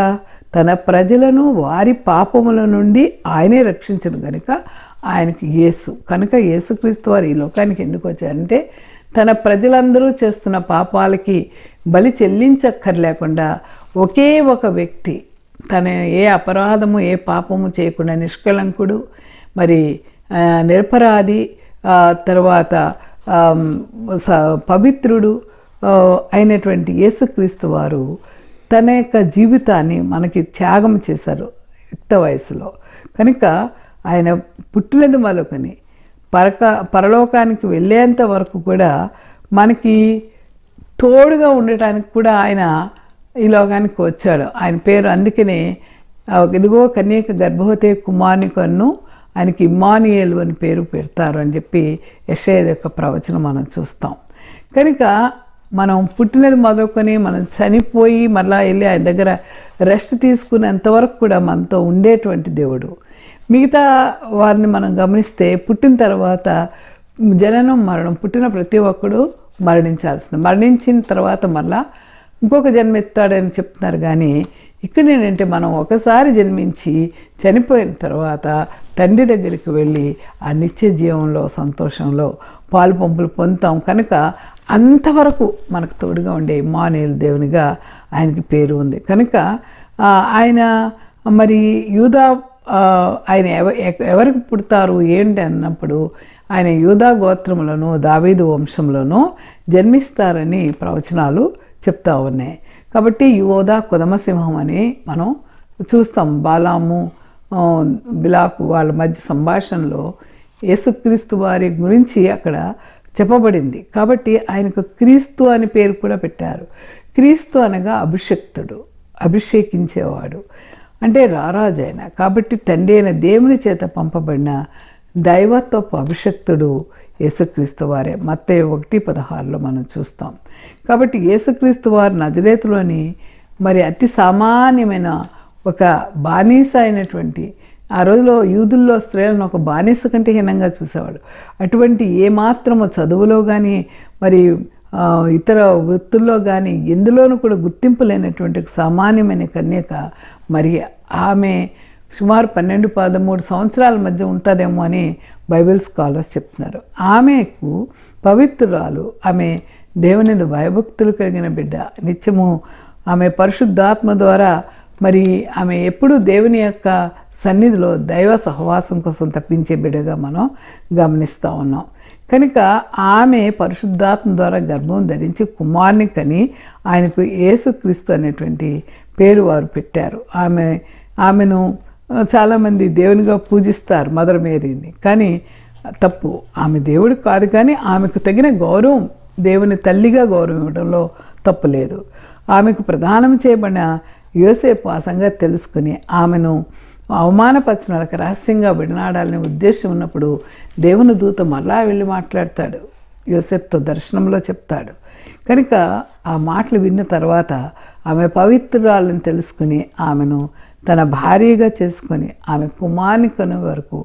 తన ప్రజలను వారి పాపముల నుండి ఆయనే రక్షించను కనుక ఆయనకి యేసు. కనుక యేసుక్రీస్తు వారు ఈ లోకానికి ఎందుకు వచ్చారంటే తన ప్రజలందరూ చేస్తున్న పాపాలకి బలి చెల్లించక్కర్లేకుండా ఒకే ఒక వ్యక్తి, తన ఏ అపరాధము ఏ పాపము చేయకుండా నిష్కళంకుడు, మరి నిరపరాధి, తర్వాత పవిత్రుడు అయినటువంటి యేసుక్రీస్తు వారు తన యొక్క జీవితాన్ని మనకి త్యాగం చేశారు యుక్త వయసులో. కనుక ఆయన పుట్టినది మొదలుకొని పరలోకానికి వెళ్ళేంత వరకు కూడా మనకి తోడుగా ఉండటానికి కూడా ఆయన ఈ లోకానికి వచ్చాడు. ఆయన పేరు అందుకనే ఇదిగో కన్యక గర్భవతి కుమారుని కన్ను, ఆయనకి ఇమ్మానుయేలు అని పేరు పెడతారు అని చెప్పి యెషయా యొక్క ప్రవచనం మనం చూస్తాం. కనుక మనం పుట్టినది మొదలుకొని మనం చనిపోయి మళ్ళీ వెళ్ళి ఆయన దగ్గర రెస్ట్ తీసుకునేంతవరకు కూడా మనతో ఉండేటువంటి దేవుడు. మిగతా వారిని మనం గమనిస్తే పుట్టిన తర్వాత జననం మరణం, పుట్టిన ప్రతి ఒక్కడు మరణించాల్సింది, మరణించిన తర్వాత మళ్ళా ఇంకొక జన్మ ఎత్తాడని చెప్తున్నారు. కానీ ఇక్కడ ఏంటంటే మనం ఒకసారి జన్మించి చనిపోయిన తర్వాత తండ్రి దగ్గరికి వెళ్ళి ఆ నిత్య జీవంలో సంతోషంలో పాలు పంపులు పొందుతాం. కనుక అంతవరకు మనకు తోడుగా ఉండే ఇమ్మానుయేలు దేవునిగా ఆయనకి పేరు ఉంది. కనుక ఆయన మరి యూదా ఆయన ఎవరికి పుడతారు ఏంటి అన్నప్పుడు ఆయన యూదా గోత్రములను దావీదు వంశంలోనూ జన్మిస్తారని ప్రవచనాలు చెప్తా ఉన్నాయి. కాబట్టి యోధా కొదమసింహం అని మనం చూస్తాం. బాలాము బిలాకు వాళ్ళ మధ్య సంభాషణలో యేసుక్రీస్తు వారి గురించి అక్కడ చెప్పబడింది. కాబట్టి ఆయనకు క్రీస్తు అని పేరు కూడా పెట్టారు. క్రీస్తు అనగా అభిషక్తుడు, అభిషేకించేవాడు, అంటే రారాజు ఆయన. కాబట్టి తండ్రి అయిన దేవుని చేత పంపబడిన దైవత్వపు అభిషక్తుడు యేసుక్రీస్తు వారే. మత్తయి 1:16 మనం చూస్తాం. కాబట్టి యేసుక్రీస్తు వారు నజరేతులోని మరి అతి సామాన్యమైన ఒక బానిస అయినటువంటి, ఆ రోజులో యూదుల్లో స్త్రీలను ఒక బానిస కంటే హీనంగా చూసేవాడు. అటువంటి ఏమాత్రము చదువులో కానీ మరి ఇతర వృత్తుల్లో కానీ ఎందులోనూ కూడా గుర్తింపు లేనటువంటి సామాన్యమైన కన్యక మరియ. ఆమె సుమారు 12-13 సంవత్సరాల మధ్య ఉంటుందేమో అని బైబిల్ స్కాలర్స్ చెప్తున్నారు. ఆమెకు పవిత్రురాలు, ఆమె దేవుని భయభక్తులు కలిగిన బిడ్డ. నిత్యము ఆమె పరిశుద్ధాత్మ ద్వారా మరి ఆమె ఎప్పుడూ దేవుని యొక్క సన్నిధిలో దైవ సహవాసం కోసం తప్పించే బిడ్డగా మనం గమనిస్తూ ఉన్నాం. కనుక ఆమె పరిశుద్ధాత్మ ద్వారా గర్భం ధరించి కుమారుని కని ఆయనకు యేసుక్రీస్తు అనేటువంటి పేరు వారు పెట్టారు. ఆమెను చాలామంది దేవునిగా పూజిస్తారు, మదర్ మేరీని. కానీ తప్పు, ఆమె దేవుడు కాదు. కానీ ఆమెకు తగిన గౌరవం, దేవుని తల్లిగా గౌరవం ఇవ్వడంలో తప్పు లేదు. ఆమెకు ప్రదానం చేయబడిన యోసేపు ఆ సంగతి తెలుసుకుని ఆమెను అవమానపరచడానికి రహస్యంగా విడనాడాలనే ఉద్దేశం ఉన్నప్పుడు దేవుని దూత మరలా వెళ్ళి మాట్లాడతాడు, యోసేపుతో దర్శనంలో చెప్తాడు. కనుక ఆ మాటలు విన్న తర్వాత ఆమె పవిత్రురాలని తెలుసుకుని ఆమెను తన భార్యగా చేసుకొని ఆమె కుమారుని కను వరకు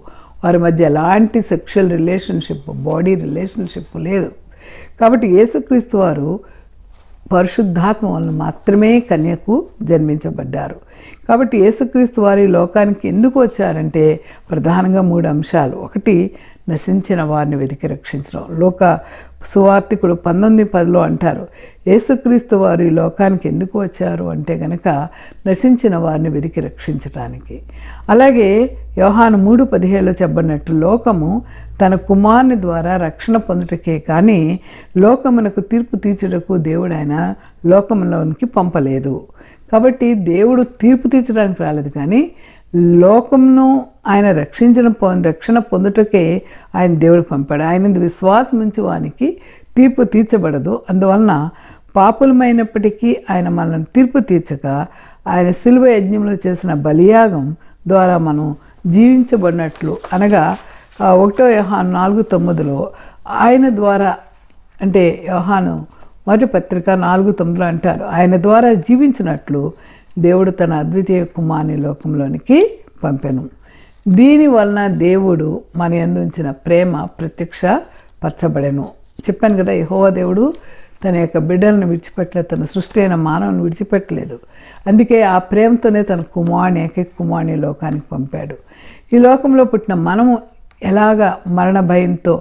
వారి మధ్య ఎలాంటి సెక్షువల్ రిలేషన్షిప్, బాడీ రిలేషన్షిప్ లేదు. కాబట్టి యేసుక్రీస్తు వారు పరిశుద్ధాత్మ వలన మాత్రమే కన్యకు జన్మించబడ్డారు. కాబట్టి యేసుక్రీస్తు వారి లోకానికి ఎందుకు వచ్చారంటే ప్రధానంగా 3 అంశాలు. ఒకటి, నశించిన వారిని వెతికి రక్షించడం. లోక సువార్తికుడు 19:10 అంటారు, యేసుక్రీస్తు వారి లోకానికి ఎందుకు వచ్చారు అంటే గనక నశించిన వారిని వెతికి రక్షించటానికి. అలాగే యోహాను 3:17 చెప్పబడినట్టు లోకము తన కుమారుని ద్వారా రక్షణ పొందుటకే కానీ లోకమునకు తీర్పు తీర్చుటకు దేవుడు ఆయన లోకంలోనికి పంపలేదు. కాబట్టి దేవుడు తీర్పు తీర్చడానికి రాలేదు, కానీ లోకంను ఆయన రక్షణ పొందుటకే ఆయన దేవుడు పంపాడు. ఆయన విశ్వాసం ఉంచి వానికి తీర్పు తీర్చబడదు. అందువలన పాపులమైనప్పటికీ ఆయన మనల్ని తీర్పు తీర్చక ఆయన శిలువ యజ్ఞంలో చేసిన బలియాగం ద్వారా మనం జీవించబడినట్లు, అనగా 1 యోహాను 4:9 ఆయన ద్వారా, అంటే యోహాను మొదటి పత్రిక 4:9 అంటారు, ఆయన ద్వారా జీవించినట్లు దేవుడు తన అద్వితీయ కుమారుని లోకంలోనికి పంపెను. దీనివలన దేవుడు మన యందు ఉంచిన ప్రేమ ప్రత్యక్షపరచబడెను. చెప్పాను కదా, యెహోవా దేవుడు తన యొక్క బిడ్డలను విడిచిపెట్టలేదు, తన సృష్టి అయిన మానవుని విడిచిపెట్టలేదు. అందుకే ఆ ప్రేమతోనే తన ఏకైక కుమారుని లోకానికి పంపాడు. ఈ లోకంలో పుట్టిన మనము ఎలాగా మరణ భయంతో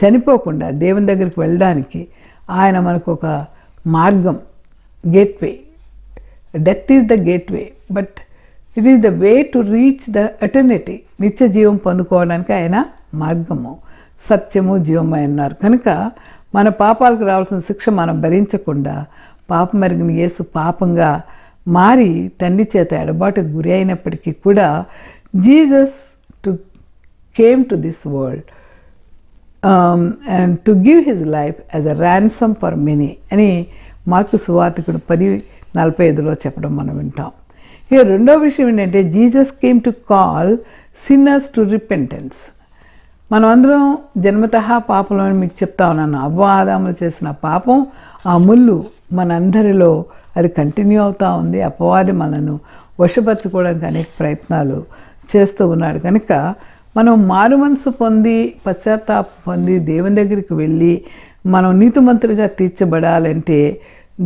చనిపోకుండా దేవుని దగ్గరికి వెళ్ళడానికి ఆయన మనకు ఒక మార్గం, gateway. Death is the gateway, but it is the way to reach the eternity. నిత్య జీవం పొందుకోవడానికి ఆయన మార్గము, సత్యము, జీవము అన్నారు. కనుక మన పాపాలకు రావాల్సిన శిక్ష మనం భరించకుండా పాపమెరిగిన యేసు పాపంగా మారి తండ్రి చేత ఎడబాటుకు గురి అయినప్పటికీ కూడా Jesus came to this world and to give his life as a ransom for many అని మార్కు సువార్తికుడు 10:45 చెప్పడం మనం వింటాం. ఇక రెండో విషయం ఏంటంటే Jesus came to call sinners to repentance. మనం అందరం జన్మతః పాపంలో మీకు చెప్తా ఉన్నాను. అవ్వ ఆదాములు చేసిన పాపం, ఆ ముళ్ళు మనందరిలో అది కంటిన్యూ అవుతూ ఉంది. అపవాది మనను వశపరచుకోవడానికి అనేక ప్రయత్నాలు చేస్తూ ఉన్నాడు. కనుక మనం మారు మనసు పొంది పశ్చాత్తాపం పొంది దేవుని దగ్గరికి వెళ్ళి మనం నీతిమంతులుగా తీర్చబడాలంటే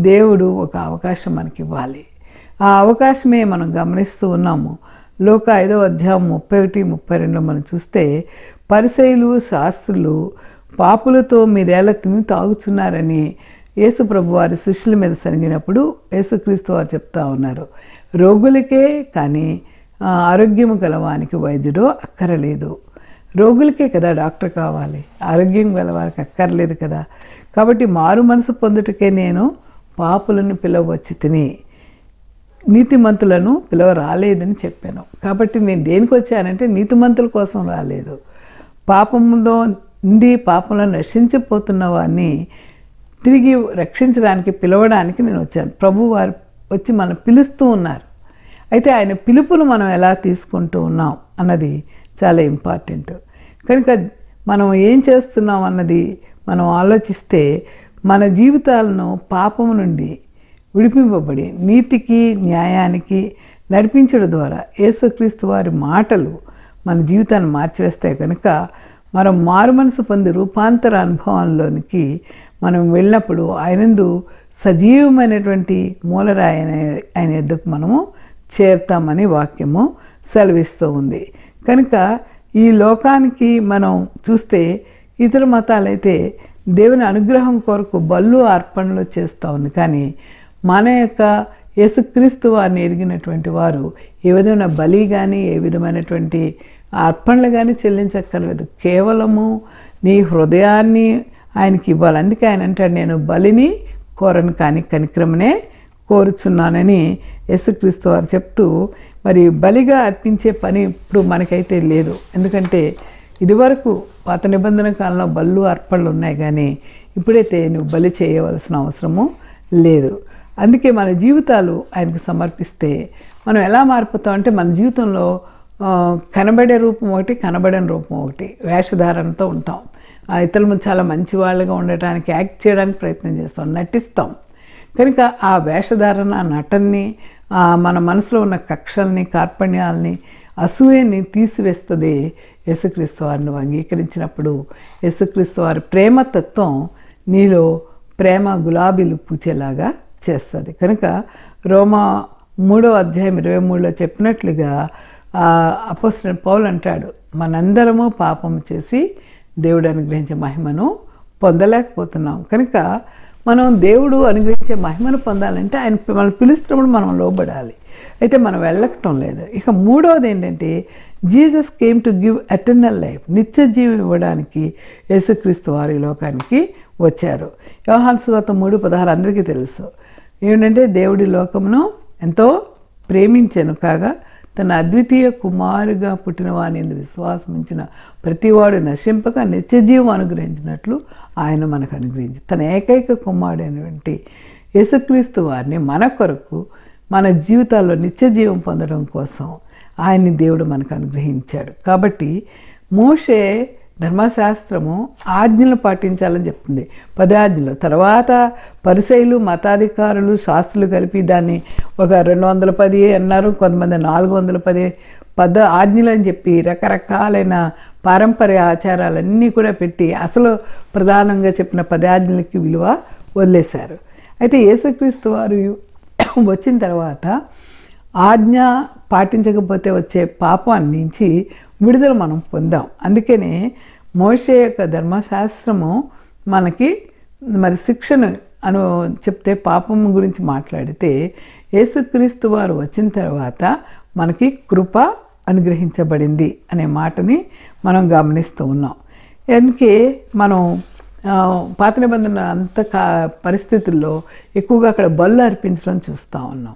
దేవుడు ఒక అవకాశం మనకి ఇవ్వాలి. ఆ అవకాశమే మనం గమనిస్తూ ఉన్నాము. లోక 5వ అధ్యాయం 31-32 మనం చూస్తే, పరిసయ్యులు శాస్త్రులు పాపులతో మీరేలా తిని తాగుతున్నారని యేసు ప్రభు వారి శిష్యుల మీద సరిగినప్పుడు యేసుక్రీస్తు వారు చెప్తా ఉన్నారు, రోగులకే కానీ ఆరోగ్యము గలవానికి వైద్యుడు అక్కరలేదు. రోగులకే కదా డాక్టర్ కావాలి, ఆరోగ్యం గలవారికి అక్కర్లేదు కదా. కాబట్టి మారు మనసు పొందుటకే నేను పాపులను పిలవచ్చి తిని నీతిమంతులను పిలవ రాలేదని చెప్పాను. కాబట్టి నేను దేనికి వచ్చానంటే నీతిమంతుల కోసం రాలేదు, పాపంలో నుండి పాపంలో నశించిపోతున్న వారిని తిరిగి రక్షించడానికి పిలవడానికి నేను వచ్చాను. ప్రభు వారు వచ్చి మనం పిలుస్తూ ఉన్నారు. అయితే ఆయన పిలుపును మనం ఎలా తీసుకుంటూ ఉన్నాం అన్నది చాలా ఇంపార్టెంట్. కనుక మనం ఏం చేస్తున్నాం అన్నది మనం ఆలోచిస్తే మన జీవితాలను పాపము నుండి విడిపింపబడి నీతికి న్యాయానికి నడిపించడం ద్వారా యేసుక్రీస్తు వారి మాటలు మన జీవితాన్ని మార్చివేస్తాయి. కనుక మనం మారు మనసు పొంది రూపాంతర అనుభవంలోనికి మనం వెళ్ళినప్పుడు ఆయనందు సజీవమైనటువంటి మూలరాయి ఆయన ఎద్దుకు మనము చేరుతామని వాక్యము సెలవిస్తూ ఉంది. కనుక ఈ లోకానికి మనం చూస్తే ఇతర మతాలైతే దేవుని అనుగ్రహం కొరకు బళ్ళు అర్పణలు చేస్తూ ఉంది. కానీ మన యొక్క యేసుక్రీస్తు వారిని ఎరిగినటువంటి వారు ఏ విధమైన బలి కానీ ఏ విధమైనటువంటి అర్పణలు కానీ చెల్లించక్కర్లేదు. కేవలము నీ హృదయాన్ని ఆయనకి ఇవ్వాలి. అందుకే ఆయన అంటాడు, నేను బలిని కోరను కానీ కనిక్రమనే కోరుచున్నానని యేసుక్రీస్తు వారు చెప్తూ, మరి బలిగా అర్పించే పని ఇప్పుడు మనకైతే లేదు. ఎందుకంటే ఇదివరకు పాత నిబంధన కాలంలో బళ్ళు అర్పణలు ఉన్నాయి, కానీ ఇప్పుడైతే నువ్వు బలి చేయవలసిన అవసరము లేదు. అందుకే మన జీవితాలు ఆయనకు సమర్పిస్తే మనం ఎలా మారిపోతాం అంటే మన జీవితంలో కనబడే రూపం ఒకటి, కనబడని రూపం ఒకటి, వేషధారణతో ఉంటాం. ఇతరుల ముందు చాలా మంచి వాళ్ళగా ఉండటానికి యాక్ట్ చేయడానికి ప్రయత్నం చేస్తాం, నటిస్తాం. కనుక ఆ వేషధారణ నటన్ని మన మనసులో ఉన్న కక్షల్ని కార్పణ్యాలని అసూయని తీసివేస్తుంది. యేసుక్రీస్తు వారిని అంగీకరించినప్పుడు యేసుక్రీస్తు వారి ప్రేమతత్వం నీలో ప్రేమ గులాబీలు పూచేలాగా చేస్తుంది. కనుక రోమా 3:23 చెప్పినట్లుగా అపోస్తలుడైన పౌలు అంటాడు, మనందరము పాపం చేసి దేవుడు అనుగ్రహించే మహిమను పొందలేకపోతున్నాం. కనుక మనం దేవుడు అనుగ్రహించే మహిమను పొందాలంటే ఆయన మనం పిలుస్తున్నప్పుడు మనం లోబడాలి. అయితే మనం వెళ్ళటం లేదు. ఇక మూడవది ఏంటంటే Jesus came to give eternal life, నిత్య జీవం ఇవ్వడానికి యేసుక్రీస్తు వారు ఈ లోకానికి వచ్చారు. యోహాను సువార్త 3:16 అందరికీ తెలుసు. ఏమిటంటే దేవుడి లోకమును ఎంతో ప్రేమించెను కాగా తన అద్వితీయ కుమారుగా పుట్టిన వాని యందు విశ్వాసం ఉంచిన ప్రతివాడు నశింపక నిత్యజీవం అనుగ్రహించినట్లు ఆయన మనకు అనుగ్రహించి తన ఏకైక కుమారుడైనటువంటి యేసుక్రీస్తు వారిని మన కొరకు మన జీవితాల్లో నిత్యజీవం పొందడం కోసం ఆయన్ని దేవుడు మనకు అనుగ్రహించాడు. కాబట్టి మోషే ధర్మశాస్త్రము ఆజ్ఞలు పాటించాలని చెప్తుంది, 10 ఆజ్ఞలు. తర్వాత పరిసయ్యులు మతాధికారులు శాస్త్రులు కలిపి దాన్ని ఒక 210 అన్నారు, కొంతమంది 410 ఆజ్ఞలు అని చెప్పి రకరకాలైన పారంపర్య ఆచారాలన్నీ కూడా పెట్టి అసలు ప్రధానంగా చెప్పిన 10 ఆజ్ఞలకి విలువ వదిలేశారు. అయితే యేసుక్రీస్తు వారు వచ్చిన తర్వాత ఆజ్ఞ పాటించకపోతే వచ్చే పాపాన్ని నుంచి విడుదల మనం పొందాం. అందుకనే మోషే యొక్క ధర్మశాస్త్రము మనకి మరి శిక్షను చెప్తే పాపం గురించి మాట్లాడితే యేసుక్రీస్తు వారు వచ్చిన తర్వాత మనకి కృప అనుగ్రహించబడింది అనే మాటని మనం గమనిస్తూ ఉన్నాం. అందుకే మనం పాత నిబంధన పరిస్థితుల్లో ఎక్కువగా అక్కడ బళ్ళు అర్పించడం చూస్తూ ఉన్నాం.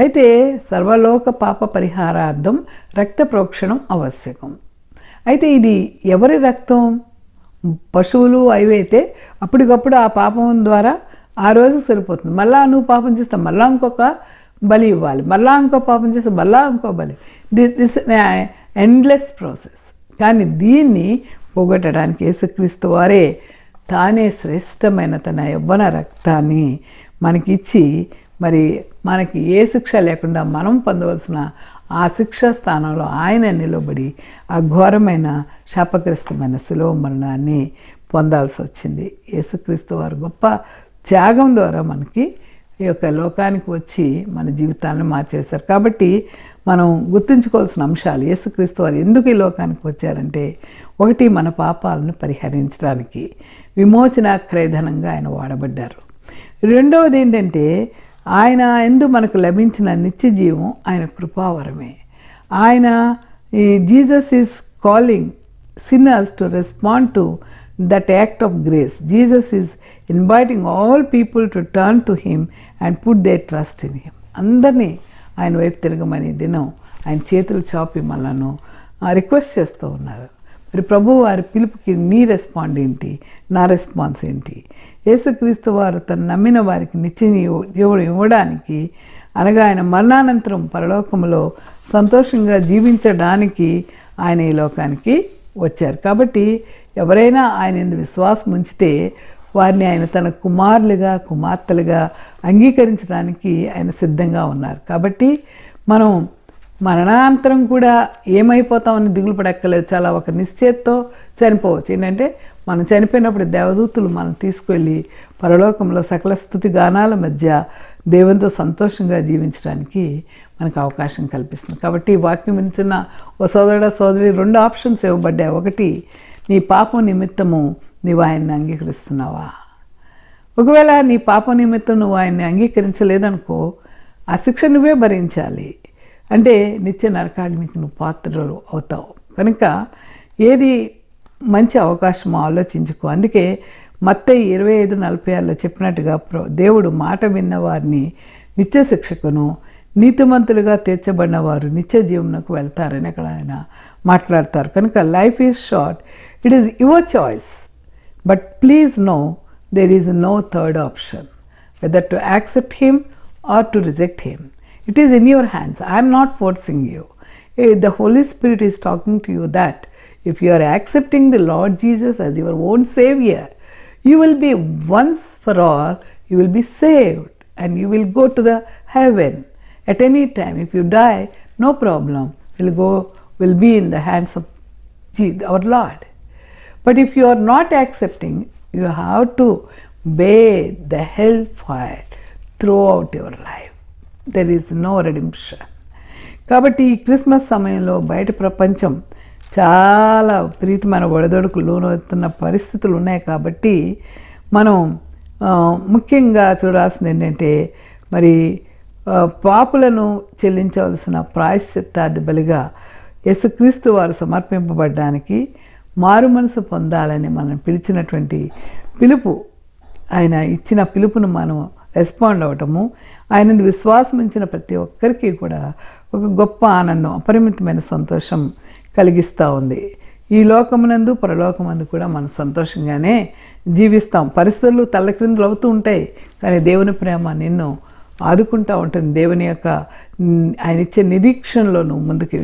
అయితే సర్వలోక పాప పరిహారార్థం రక్త ప్రోక్షణం ఆవశ్యకం. అయితే ఇది ఎవరి రక్తం? పశువులు అవైతే అప్పటికప్పుడు ఆ పాపం ద్వారా ఆ రోజు సరిపోతుంది. మళ్ళా నువ్వు పాపం చేస్తే మళ్ళా ఇంకొక బలి ఇవ్వాలి, మళ్ళా ఇంకో పాపం చేస్తే మళ్ళా ఇంకో బలి. This endless process. కానీ దీన్ని పోగొట్టడానికి యేసుక్రీస్తు వారే తానే శ్రేష్టమైన తన యవ్వన రక్తాన్ని మనకిచ్చి మరి మనకి ఏ శిక్ష లేకుండా మనం పొందవలసిన ఆ శిక్షా స్థానంలో ఆయన నిలబడి ఆ ఘోరమైన శాపగ్రస్తమైన శిలువ మరణాన్ని పొందాల్సి వచ్చింది. యేసుక్రీస్తు వారు గొప్ప త్యాగం ద్వారా మనకి ఈ యొక్క లోకానికి వచ్చి మన జీవితాలను మార్చేశారు. కాబట్టి మనం గుర్తుంచుకోవాల్సిన అంశాలు, యేసుక్రీస్తు వారు ఎందుకు ఈ లోకానికి వచ్చారంటే, ఒకటి మన పాపాలను పరిహరించడానికి విమోచన క్రయధనంగా ఆయన వాడబడ్డారు. రెండవది ఏంటంటే ఆయన ఎందు మనకు లభించిన నిత్య జీవం ఆయన కృపావరమే. ఆయన ఈ Jesus is calling sinners to respond to that act of grace. Jesus is inviting all people to turn to him and put their trust in him. అందరినీ ఆయన వైపు తిరగమని దినం ఆయన చేతులు చాపి మనను రిక్వెస్ట్ చేస్తూ ఉన్నారు. మరి ప్రభు వారి పిలుపుకి నీ రెస్పాండ్ ఏంటి, నా రెస్పాన్స్ ఏంటి? యేసుక్రీస్తు వారు తను నమ్మిన వారికి నిత్య జీవుడు ఇవ్వడానికి, అనగా ఆయన మరణానంతరం పరలోకంలో సంతోషంగా జీవించడానికి ఆయన ఈ లోకానికి వచ్చారు. కాబట్టి ఎవరైనా ఆయన యందు విశ్వాసం ఉంచితే వారిని ఆయన తన కుమారులుగా కుమార్తెలుగా అంగీకరించడానికి ఆయన సిద్ధంగా ఉన్నారు. కాబట్టి మనం మరణాంతరం కూడా ఏమైపోతామని దిగులు పడక్కలేదు. చాలా ఒక నిశ్చయతతో చనిపోవచ్చు. ఏంటంటే మనం చనిపోయినప్పుడు దేవదూతులు మనం తీసుకెళ్ళి పరలోకంలో సకల స్తుతి గానాల మధ్య దేవునితో సంతోషంగా జీవించడానికి మనకు అవకాశం కల్పిస్తుంది. కాబట్టి ఈ వాక్యం వింటున్న ఓ సోదరుడ సోదరి 2 ఆప్షన్స్ ఇవ్వబడ్డాయి. ఒకటి, నీ పాపం నిమిత్తము నీవు ఆయన్ని అంగీకరిస్తున్నావా? ఒకవేళ నీ పాపం నిమిత్తం నువ్వు ఆయన్ని అంగీకరించలేదనుకో, ఆ శిక్ష నువ్వే భరించాలి. అంటే నిత్య నరకాగ్నికి నువ్వు పాత్రలు అవుతావు. కనుక ఏది మంచి అవకాశమో ఆలోచించుకో. అందుకే మత్తయి 25:46 చెప్పినట్టుగా దేవుడు మాట విన్న వారిని నిత్య శిక్షకును, నీతిమంతులుగా తీర్చబడిన వారు నిత్య జీవనకు వెళ్తారని అక్కడ ఆయన మాట్లాడతారు. కనుక life is short, it is your choice, but please no there is no third option, whether to accept him or to reject him. It is in your hands. I am not forcing you. The Holy Spirit is talking to you that if you are accepting the Lord Jesus as your own Savior, you will be once for all, you will be saved and you will go to the heaven at any time. If you die, no problem, will be in the hands of our Lord. But if you are not accepting, you have to bear the hellfire throughout your life. There is no redemption. కాబట్టి ఈ Christmas సమయంలో బయట ప్రపంచం చాలా విపరీతమైన ఒడిదొడుకులు లోనవుతున్న పరిస్థితులు ఉన్నాయి. కాబట్టి మనం ముఖ్యంగా చూడాల్సింది ఏంటంటే, మరి పాపులను చెల్లించవలసిన ప్రాయశ్చిత్తార్థ బలిగా యేసుక్రీస్తు వారు సమర్పింపబడ్డానికి, మారు మనసు పొందాలని మనం పిలిచినటువంటి పిలుపు, ఆయన ఇచ్చిన పిలుపును మనం రెస్పాండ్ అవ్వటము, ఆయన విశ్వాసం ఉంచిన ప్రతి ఒక్కరికి కూడా ఒక గొప్ప ఆనందం, అపరిమితమైన సంతోషం కలిగిస్తూ ఉంది. ఈ లోకమునందు పరలోకమందు కూడా మనం సంతోషంగానే జీవిస్తాం. పరిస్థితులు తల్లక్రిందులు అవుతూ ఉంటాయి, కానీ దేవుని ప్రేమ నిన్ను ఆదుకుంటూ ఉంటుంది. దేవుని యొక్క ఆయన ఇచ్చే నిరీక్షణలో నువ్వు ముందుకు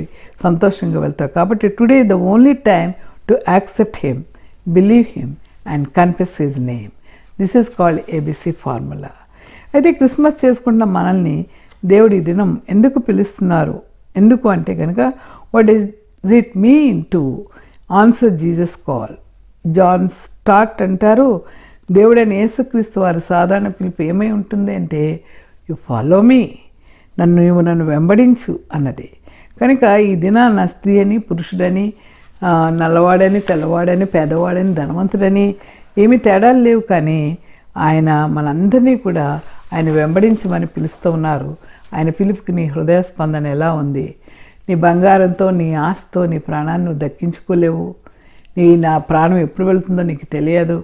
సంతోషంగా వెళ్తావు. కాబట్టి today the only time to accept him, believe him and confess his name. This is called ABC formula. అయితే క్రిస్మస్ చేసుకుంటున్న మనల్ని దేవుడు ఈ దినం ఎందుకు పిలుస్తున్నారు? ఎందుకు అంటే కనుక, what is it mean to answer Jesus call? జాన్ స్టార్ట్ అంటారు, దేవుడైన యేసుక్రీస్తు వారి సాధారణ పిలుపు ఏమై ఉంటుంది అంటే, యు ఫాలో మీ, నన్ను వెంబడించు అన్నది. కనుక ఈ దినాన స్త్రీ అని, పురుషుడని, నల్లవాడని, తెల్లవాడని, పేదవాడని, ధనవంతుడని ఏమీ తేడాలు లేవు. కానీ ఆయన మనందరినీ కూడా ఆయన వెంబడించమని పిలుస్తూ ఉన్నారు. ఆయన పిలుపుకి నీ హృదయ స్పందన ఎలా ఉంది? నీ బంగారంతో, నీ ఆస్తితో నీ ప్రాణాన్ని నువ్వు దక్కించుకోలేవు. నా ప్రాణం ఎప్పుడు వెళ్తుందో నీకు తెలియదు.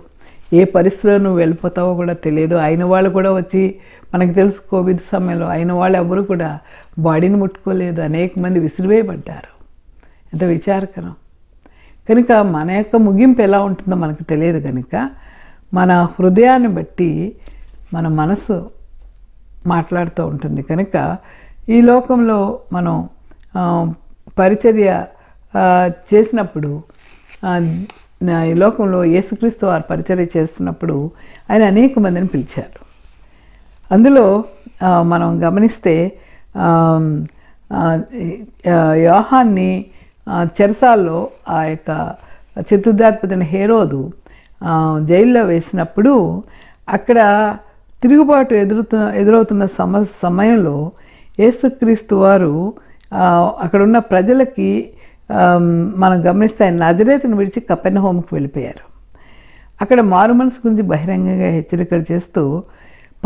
ఏ పరిస్థితిలో నువ్వు వెళ్ళిపోతావో కూడా తెలియదు. అయిన వాళ్ళు కూడా వచ్చి, మనకు తెలుసు కోవిడ్ సమయంలో అయిన వాళ్ళు ఎవరు కూడా బాడీని ముట్టుకోలేదు. అనేక మంది విసిరివేయబడ్డారు. ఎంత విచారకరం. కనుక మన యొక్క ముగింపు ఎలా ఉంటుందో మనకు తెలియదు. కనుక మన హృదయాన్ని బట్టి మన మనసు మాట్లాడుతూ ఉంటుంది. కనుక ఈ లోకంలో మనం పరిచర్య చేసినప్పుడు, ఈ లోకంలో యేసుక్రీస్తు వారు పరిచర్య చేస్తున్నప్పుడు ఆయన అనేక మందిని పిలిచారు. అందులో మనం గమనిస్తే యోహాన్ని చెరసాల్లో ఆ యొక్క చతుర్థాధిపతి హేరోదు జైల్లో వేసినప్పుడు, అక్కడ తిరుగుబాటు ఎదురవుతున్న సమయంలో యేసుక్రీస్తు వారు అక్కడున్న ప్రజలకి మనం గమనిస్తే ఆయన నజరేతును విడిచి కపెర్నహూముకు వెళ్ళిపోయారు. అక్కడ మారుమనసు గురించి బహిరంగంగా హెచ్చరికలు చేస్తూ,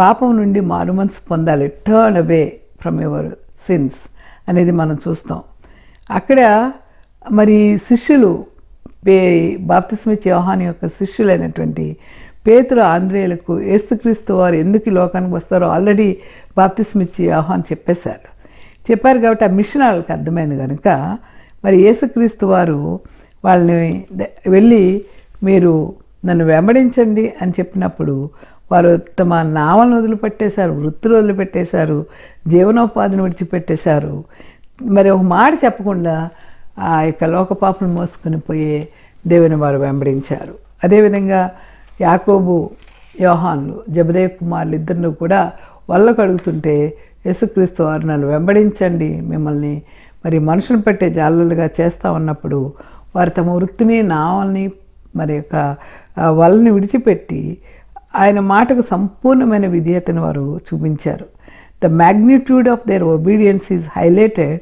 పాపం నుండి మారుమనసు పొందాలి, turn away from your sins అనేది మనం చూస్తాం. అక్కడ మరి శిష్యులు, బాప్తిస్మిచ్చే యోహాను యొక్క శిష్యులైనటువంటి పేతురు, ఆంద్రేయులకు యేసుక్రీస్తు వారు ఎందుకు ఈ లోకానికి వస్తారో ఆల్రెడీ బాప్తిస్మిచ్చే యోహాను చెప్పారు. కాబట్టి ఆ మిషన్ వాళ్ళకి అర్థమైంది. కనుక మరి యేసుక్రీస్తు వారు వాళ్ళని వెళ్ళి, మీరు నన్ను వెంబడించండి అని చెప్పినప్పుడు వారు తమ నావలను వదిలిపెట్టేశారు, వృత్తులు వదిలిపెట్టేశారు, జీవనోపాధిని విడిచిపెట్టేశారు. మరి ఒక మాట చెప్పకుండా ఆ యొక్క లోకపాపను మోసుకొని పోయే దేవుని వారు వెంబడించారు. అదేవిధంగా యాకోబు, యోహాన్లు, జబదేవ్ కుమారులు ఇద్దరిని కూడా వాళ్ళకు అడుగుతుంటే, యేసుక్రీస్తు వారు నన్ను వెంబడించండి, మిమ్మల్ని మరి మనుషులు పెట్టే జాలలుగా చేస్తా ఉన్నప్పుడు వారు తమ వృత్తిని, నావల్ని, మరి యొక్క వాళ్ళని విడిచిపెట్టి ఆయన మాటకు సంపూర్ణమైన విధేయతను వారు చూపించారు. The magnitude of their obedience is highlighted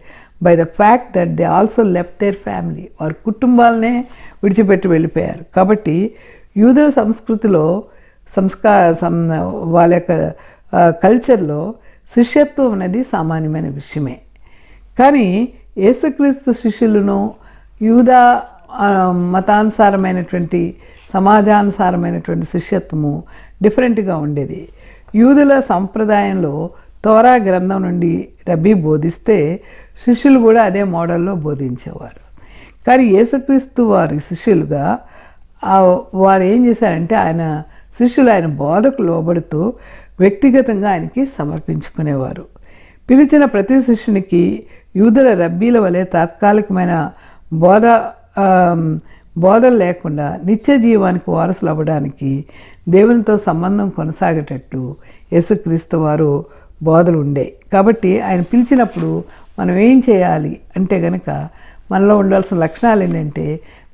by the fact that they also left their family. వారి కుటుంబాలనే విడిచిపెట్టి వెళ్ళిపోయారు. కాబట్టి యూదుల సంస్కృతిలో, వాళ్ళ యొక్క కల్చర్లో శిష్యత్వం అనేది సామాన్యమైన విషయమే. కానీ యేసుక్రీస్తు శిష్యులను యూదా మతానుసారమైనటువంటి, సమాజానుసారమైనటువంటి శిష్యత్వము డిఫరెంట్గా ఉండేది. యూదుల సంప్రదాయంలో తోరా గ్రంథం నుండి రబ్బీ బోధిస్తే శిష్యులు కూడా అదే మోడల్లో బోధించేవారు. కానీ యేసుక్రీస్తు వారి శిష్యులుగా వారు ఏం చేశారంటే, ఆయన శిష్యులు ఆయన బోధకు లోబడుతూ వ్యక్తిగతంగా ఆయనకి సమర్పించుకునేవారు. పిలిచిన ప్రతి శిష్యునికి యూదుల రబ్బీల వలె తాత్కాలికమైన బోధలు లేకుండా నిత్య జీవానికి వారసులు అవ్వడానికి, దేవునితో సంబంధం కొనసాగేటట్టు యేసుక్రీస్తు వారు బోధలు ఉండే. కాబట్టి ఆయన పిలిచినప్పుడు మనం ఏం చేయాలి అంటే కనుక, మనలో ఉండాల్సిన లక్షణాలు ఏంటంటే,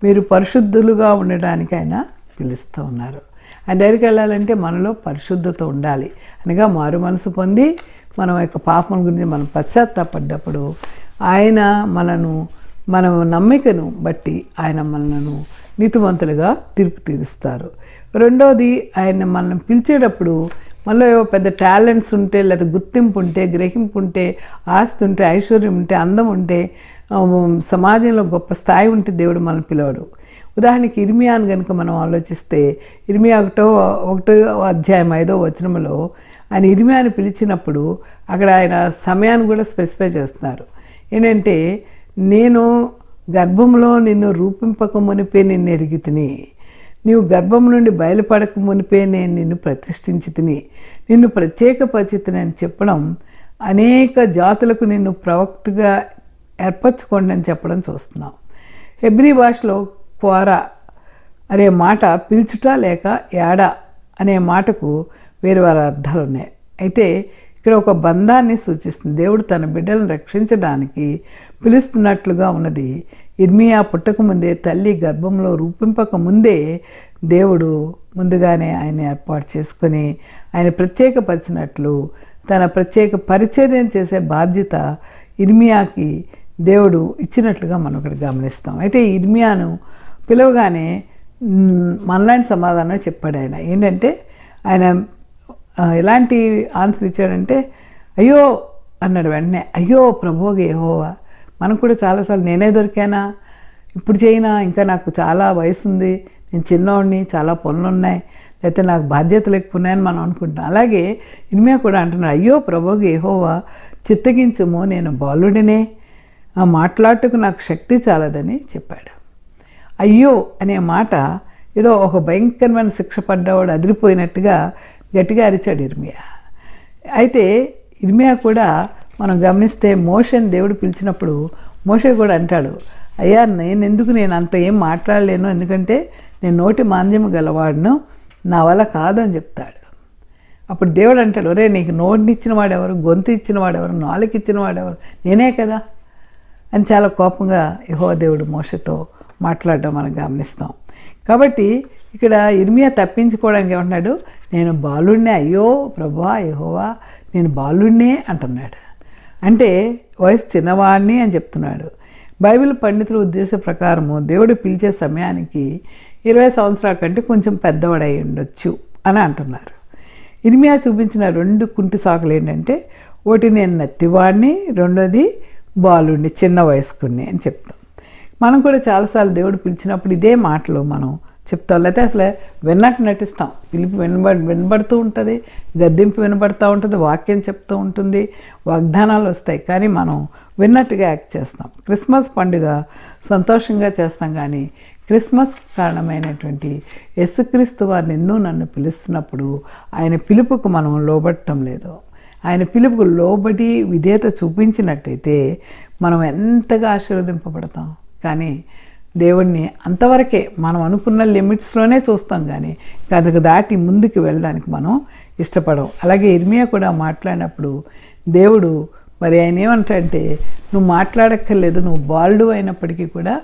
మీరు పరిశుద్ధులుగా ఉండడానికి ఆయన పిలుస్తూ ఉన్నారు. ఆయన దగ్గరికి వెళ్ళాలంటే మనలో పరిశుద్ధత ఉండాలి. అనగా మారు మనసు పొంది మన యొక్క పాపం గురించి మనం పశ్చాత్తాపడ్డప్పుడు ఆయన మన నమ్మికను బట్టి ఆయన మనలను నీతిమంతులుగా తీర్పు తీరుస్తారు. రెండోది, ఆయన మనల్ని పిలిచేటప్పుడు మనలో ఏవో పెద్ద టాలెంట్స్ ఉంటే, లేదా గుర్తింపు ఉంటే, గ్రహింపు ఉంటే, ఆస్తి ఉంటే, ఐశ్వర్యం ఉంటే, అందం ఉంటే, సమాజంలో గొప్ప స్థాయి ఉంటే దేవుడు మనల్ని పిలవడు. ఉదాహరణకి ఇర్మియాను కనుక మనం ఆలోచిస్తే, ఇర్మియా ఒకటో అధ్యాయం 5వ వచనంలో ఆయన ఇర్మియాను పిలిచినప్పుడు అక్కడ ఆయన సమయాన్ని కూడా స్పెసిఫై చేస్తున్నారు. ఏంటంటే, నేను గర్భంలో నిన్ను రూపింపక మునిపే నిన్ను ఎరిగి తిని, నీవు గర్భం నుండి బయలుపడక మునిపే నేను నిన్ను ప్రతిష్ఠించి తిని, నిన్ను ప్రత్యేకపరిచితిని అని చెప్పడం, అనేక జాతులకు నిన్ను ప్రవక్తగా ఏర్పరచుకోండి అని చెప్పడం చూస్తున్నాం. హెబ్రీ భాషలో క్వారా అనే మాట పిలుచుట లేక యాడ అనే మాటకు వేరు వేరు అర్థాలు ఉన్నాయి. అయితే ఇక్కడ ఒక బంధాన్ని సూచిస్తుంది. దేవుడు తన బిడ్డలను రక్షించడానికి పిలుస్తున్నట్లుగా ఉన్నది. ఇర్మియా పుట్టకముందే, తల్లి గర్భంలో రూపింపక ముందే దేవుడు ముందుగానే ఆయన ఏర్పాటు చేసుకొని ఆయన ప్రత్యేకపరిచినట్లు తన ప్రత్యేక పరిచర్యం చేసే బాధ్యత ఇర్మియాకి దేవుడు ఇచ్చినట్లుగా మనం ఇక్కడ గమనిస్తాం. అయితే ఇర్మియాను పిలవగానే మనలాంటి సమాధానం చెప్పాడు ఆయన. ఏంటంటే ఆయన ఎలాంటి ఆన్సర్ ఇచ్చాడంటే, అయ్యో అన్నాడు వెంటనే. అయ్యో ప్రభువుగా యెహోవా, మనకు కూడా చాలాసార్లు నేనే దొరికానా, ఇప్పుడు చేయనా, ఇంకా నాకు చాలా వయసు ఉంది, నేను చిన్నవాడిని, చాలా పనులు ఉన్నాయి, లేకపోతే నాకు బాధ్యతలు ఎక్కువ ఉన్నాయని మనం అనుకుంటాం. అలాగే ఇర్మియా కూడా అంటున్నాడు, అయ్యో ప్రభువుగా యెహోవా చిత్తగించుము, నేను బాలుడినే, మాట్లాడటకు నాకు శక్తి చాలదని చెప్పాడు. అయ్యో అనే మాట ఏదో ఒక భయంకరమైన శిక్ష పడ్డవాడు అదిరిపోయినట్టుగా గట్టిగా అరిచాడు ఇర్మియా. అయితే ఇర్మియా కూడా మనం గమనిస్తే మోషేని దేవుడు పిలిచినప్పుడు మోషే కూడా అంటాడు, అయ్యా నేను అంత ఏం మాట్లాడలేను, ఎందుకంటే నేను నోటి మాంద్యము గలవాడును, నా వల్ల కాదు అని చెప్తాడు. అప్పుడు దేవుడు అంటాడు, ఒరే నీకు నోటిని ఇచ్చిన వాడెవరు, గొంతు ఇచ్చిన వాడెవరు, నాలుగు ఇచ్చిన వాడెవరు, నేనే కదా అని చాలా కోపంగా యెహోవా దేవుడు మోషేతో మాట్లాడడం మనం గమనిస్తాం. కాబట్టి ఇక్కడ ఇర్మియా తప్పించుకోవడానికి ఏమంటున్నాడు, నేను బాలుడినే, అయ్యో ప్రభువా యెహోవా నేను బాలుడినే అంటున్నాడు. అంటే వయసు చిన్నవాడిని అని చెప్తున్నాడు. బైబిల్ పండితుల ఉద్దేశ ప్రకారము దేవుడు పిలిచే సమయానికి 20 సంవత్సరాల కంటే కొంచెం పెద్దవాడై ఉండొచ్చు అని అంటున్నారు. ఇర్మియా చూపించిన 2 కుంటి సాకులు ఏంటంటే, ఒకటి నేను నత్తివాడిని, రెండోది బాలుడిని, చిన్న వయస్కుడిని అని చెప్తాం. మనం కూడా చాలాసార్లు దేవుడు పిలిచినప్పుడు ఇదే మాటలు మనం చెప్తాం, లేకపోతే అసలు విన్నట్టు నటిస్తాం. పిలుపు వినబడుతూ ఉంటుంది, గద్దింపు వినబడుతూ ఉంటుంది, వాక్యం చెప్తూ ఉంటుంది, వాగ్దానాలు వస్తాయి, కానీ మనం విన్నట్టుగా యాక్ట్ చేస్తాం. క్రిస్మస్ పండుగ సంతోషంగా చేస్తాం, కానీ క్రిస్మస్ కారణమైనటువంటి యేసుక్రీస్తు వారు నిన్ను నన్ను పిలుస్తున్నప్పుడు ఆయన పిలుపుకు మనం లోబడటం లేదు. ఆయన పిలుపుకు లోబడి విధేయత చూపించినట్టయితే మనం ఎంతగా ఆశీర్వదింపబడతాం. కానీ దేవుణ్ణి అంతవరకే మనం అనుకున్న లిమిట్స్లోనే చూస్తాం, కానీ అందుకు దాటి ముందుకు వెళ్ళడానికి మనం ఇష్టపడం. అలాగే ఇర్మియా కూడా మాట్లాడినప్పుడు దేవుడు మరి ఆయన ఏమంటాడంటే, నువ్వు మాట్లాడక్కర్లేదు, నువ్వు బాలుడు అయినప్పటికీ కూడా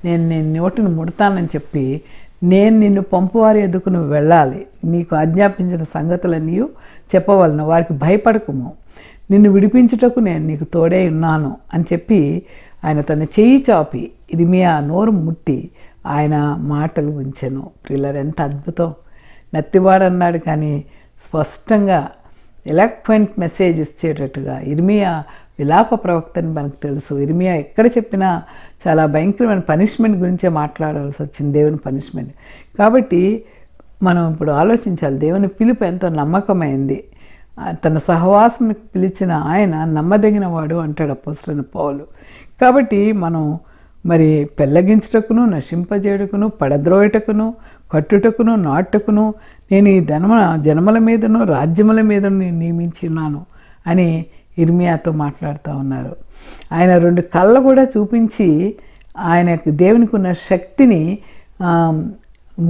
నేను నోటిని ముడతానని చెప్పి, నేను నిన్ను పంపువారి ఎదుకు నువ్వు వెళ్ళాలి, నీకు ఆజ్ఞాపించిన సంగతులన్నీ చెప్పవలను, వారికి భయపడకుము, నిన్ను విడిపించుటకు నేను నీకు తోడే ఉన్నాను అని చెప్పి ఆయన తన చెయ్యి చాపి ఇర్మియా నోరు ముట్టి ఆయన మాటలు ఉంచెను. ప్రియులారా, ఎంత అద్భుతం! నత్తివాడన్నాడు కానీ స్పష్టంగా ఎలాక్వెంట్ మెసేజ్ ఇచ్చేటట్టుగా ఇర్మియా విలాప ప్రవక్తని మనకు తెలుసు. ఇర్మియా ఎక్కడ చెప్పినా చాలా భయంకరమైన పనిష్మెంట్ గురించే మాట్లాడాల్సి వచ్చింది, దేవుని పనిష్మెంట్. కాబట్టి మనం ఇప్పుడు ఆలోచించాలి, దేవుని పిలుపు ఎంతో నమ్మకమైంది. తన సహవాసం పిలిచిన ఆయన నమ్మదగిన వాడు అంటాడు అపోస్తలుడైన పౌలు. కాబట్టి మనం మరి పెళ్ళగించుటకును, నశింపజేయుటకును, పడద్రోయుటకును, కట్టుటకును, నాటుటకును నేను ఈ జన్మల మీదను రాజ్యముల మీదను నేను నియమించి ఉన్నాను అని ఇర్మియాతో మాట్లాడుతూ ఉన్నారు. ఆయన 2 కళ్ళు కూడా చూపించి ఆయన దేవునికి ఉన్న శక్తిని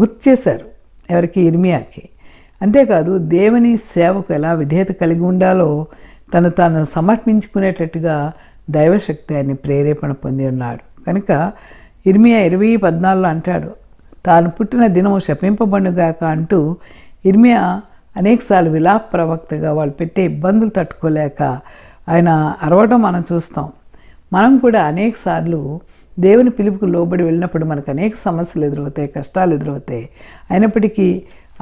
గుర్తు చేశారు. ఎవరికి? ఇర్మియాకి. అంతేకాదు దేవుని సేవకు ఎలా విధేయత కలిగి ఉండాలో తాను సమర్పించుకునేటట్టుగా దైవశక్తి ఆయన్ని ప్రేరేపణ పొంది ఉన్నాడు. కనుక ఇర్మియా 20:14 అంటాడు, తాను పుట్టిన దినము శపింపబడుగాక అంటూ ఇర్మియా అనేకసార్లు విలాప ప్రవక్తగా వాళ్ళు పెట్టే ఇబ్బందులు తట్టుకోలేక ఆయన అరవడం మనం చూస్తాం. మనం కూడా అనేకసార్లు దేవుని పిలుపుకు లోబడి వెళ్ళినప్పుడు మనకు అనేక సమస్యలు ఎదురవుతాయి, కష్టాలు ఎదురవుతాయి. అయినప్పటికీ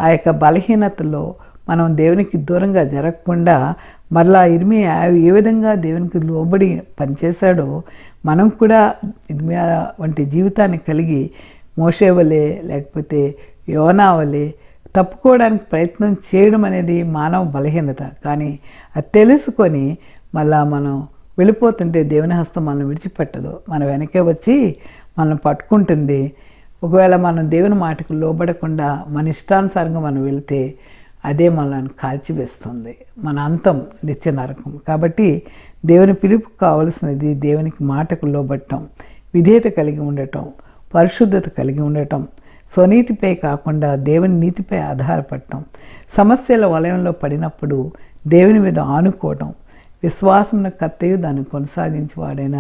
ఆ యొక్క బలహీనతలో మనం దేవునికి దూరంగా జరగకుండా మరలా ఇర్మియా ఏ విధంగా దేవునికి లోబడి పనిచేశాడో మనం కూడా ఇర్మియా వంటి జీవితాన్ని కలిగి మోషే వలె లేకపోతే యోనా వలె తప్పుకోవడానికి ప్రయత్నం చేయడం అనేది మానవ బలహీనత. కానీ అది తెలుసుకొని మళ్ళా మనం వెళ్ళిపోతుంటే దేవుని హస్తం మనల్ని విడిచిపెట్టదు, మన వెనకే వచ్చి మనల్ని పట్టుకుంటుంది. ఒకవేళ మనం దేవుని మాటకు లోబడకుండా మన ఇష్టానుసారంగా మనం వెళితే అదే మనల్ని కాల్చివేస్తుంది, మన అంతం నిత్య నరకం. కాబట్టి దేవుని పిలుపుకు కావలసినది దేవునికి మాటకు లోబడటం, విధేయత కలిగి ఉండటం, పరిశుద్ధత కలిగి ఉండటం, స్వనీతిపై కాకుండా దేవుని నీతిపై ఆధారపడటం, సమస్యల వలయంలో పడినప్పుడు దేవుని మీద ఆనుకోవటం, విశ్వాసమున కర్తయు దాన్ని కొనసాగించేవాడైన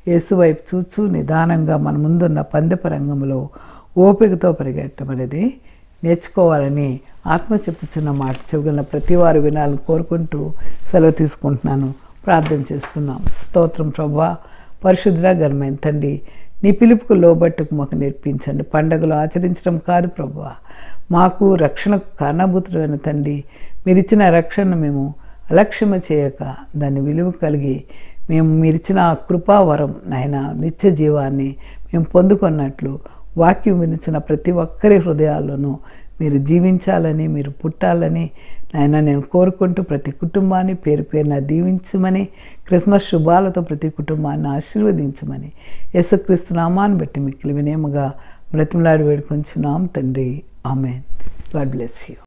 యేసు వైపు చూచూ నిదానంగా మన ముందున్న పందెపు రంగంలో ఓపికతో పరిగెట్టడం అనేది నేర్చుకోవాలని ఆత్మ చెప్పుచున్న మాట చెవిగల ప్రతి వారు వినాలని కోరుకుంటూ సెలవు తీసుకుంటున్నాను. ప్రార్థన చేసుకున్నాం. స్తోత్రం ప్రభువా, పరిశుద్ధుడా ఘనమైన తండ్రి, నీ పిలుపుకు లోబట్టుకు మాకు నేర్పించండి. పండుగలు ఆచరించడం కాదు ప్రభువా, మాకు రక్షణకు కారణభూతుడైన తండ్రి, మీరు ఇచ్చిన రక్షణను మేము అలక్ష్యమ చేయక దాన్ని విలువ కలిగి మేము మీరిచ్చిన ఆ కృపావరం నాయన నిత్య జీవాన్ని మేము పొందుకున్నట్లు వాక్యం వినిచిన ప్రతి ఒక్కరి హృదయాల్లోనూ మీరు జీవించాలని, మీరు పుట్టాలని నాయన నేను కోరుకుంటూ ప్రతి కుటుంబాన్ని పేరు పేరున దీవించమని, క్రిస్మస్ శుభాలతో ప్రతి కుటుంబాన్ని ఆశీర్వదించమని యేసుక్రీస్తు నామాన్ని బట్టి మిక్కిలి వినయముగా బ్రతిమలాడి వేడుకొంచున్నాం తండ్రి. ఆమేన్. God bless you.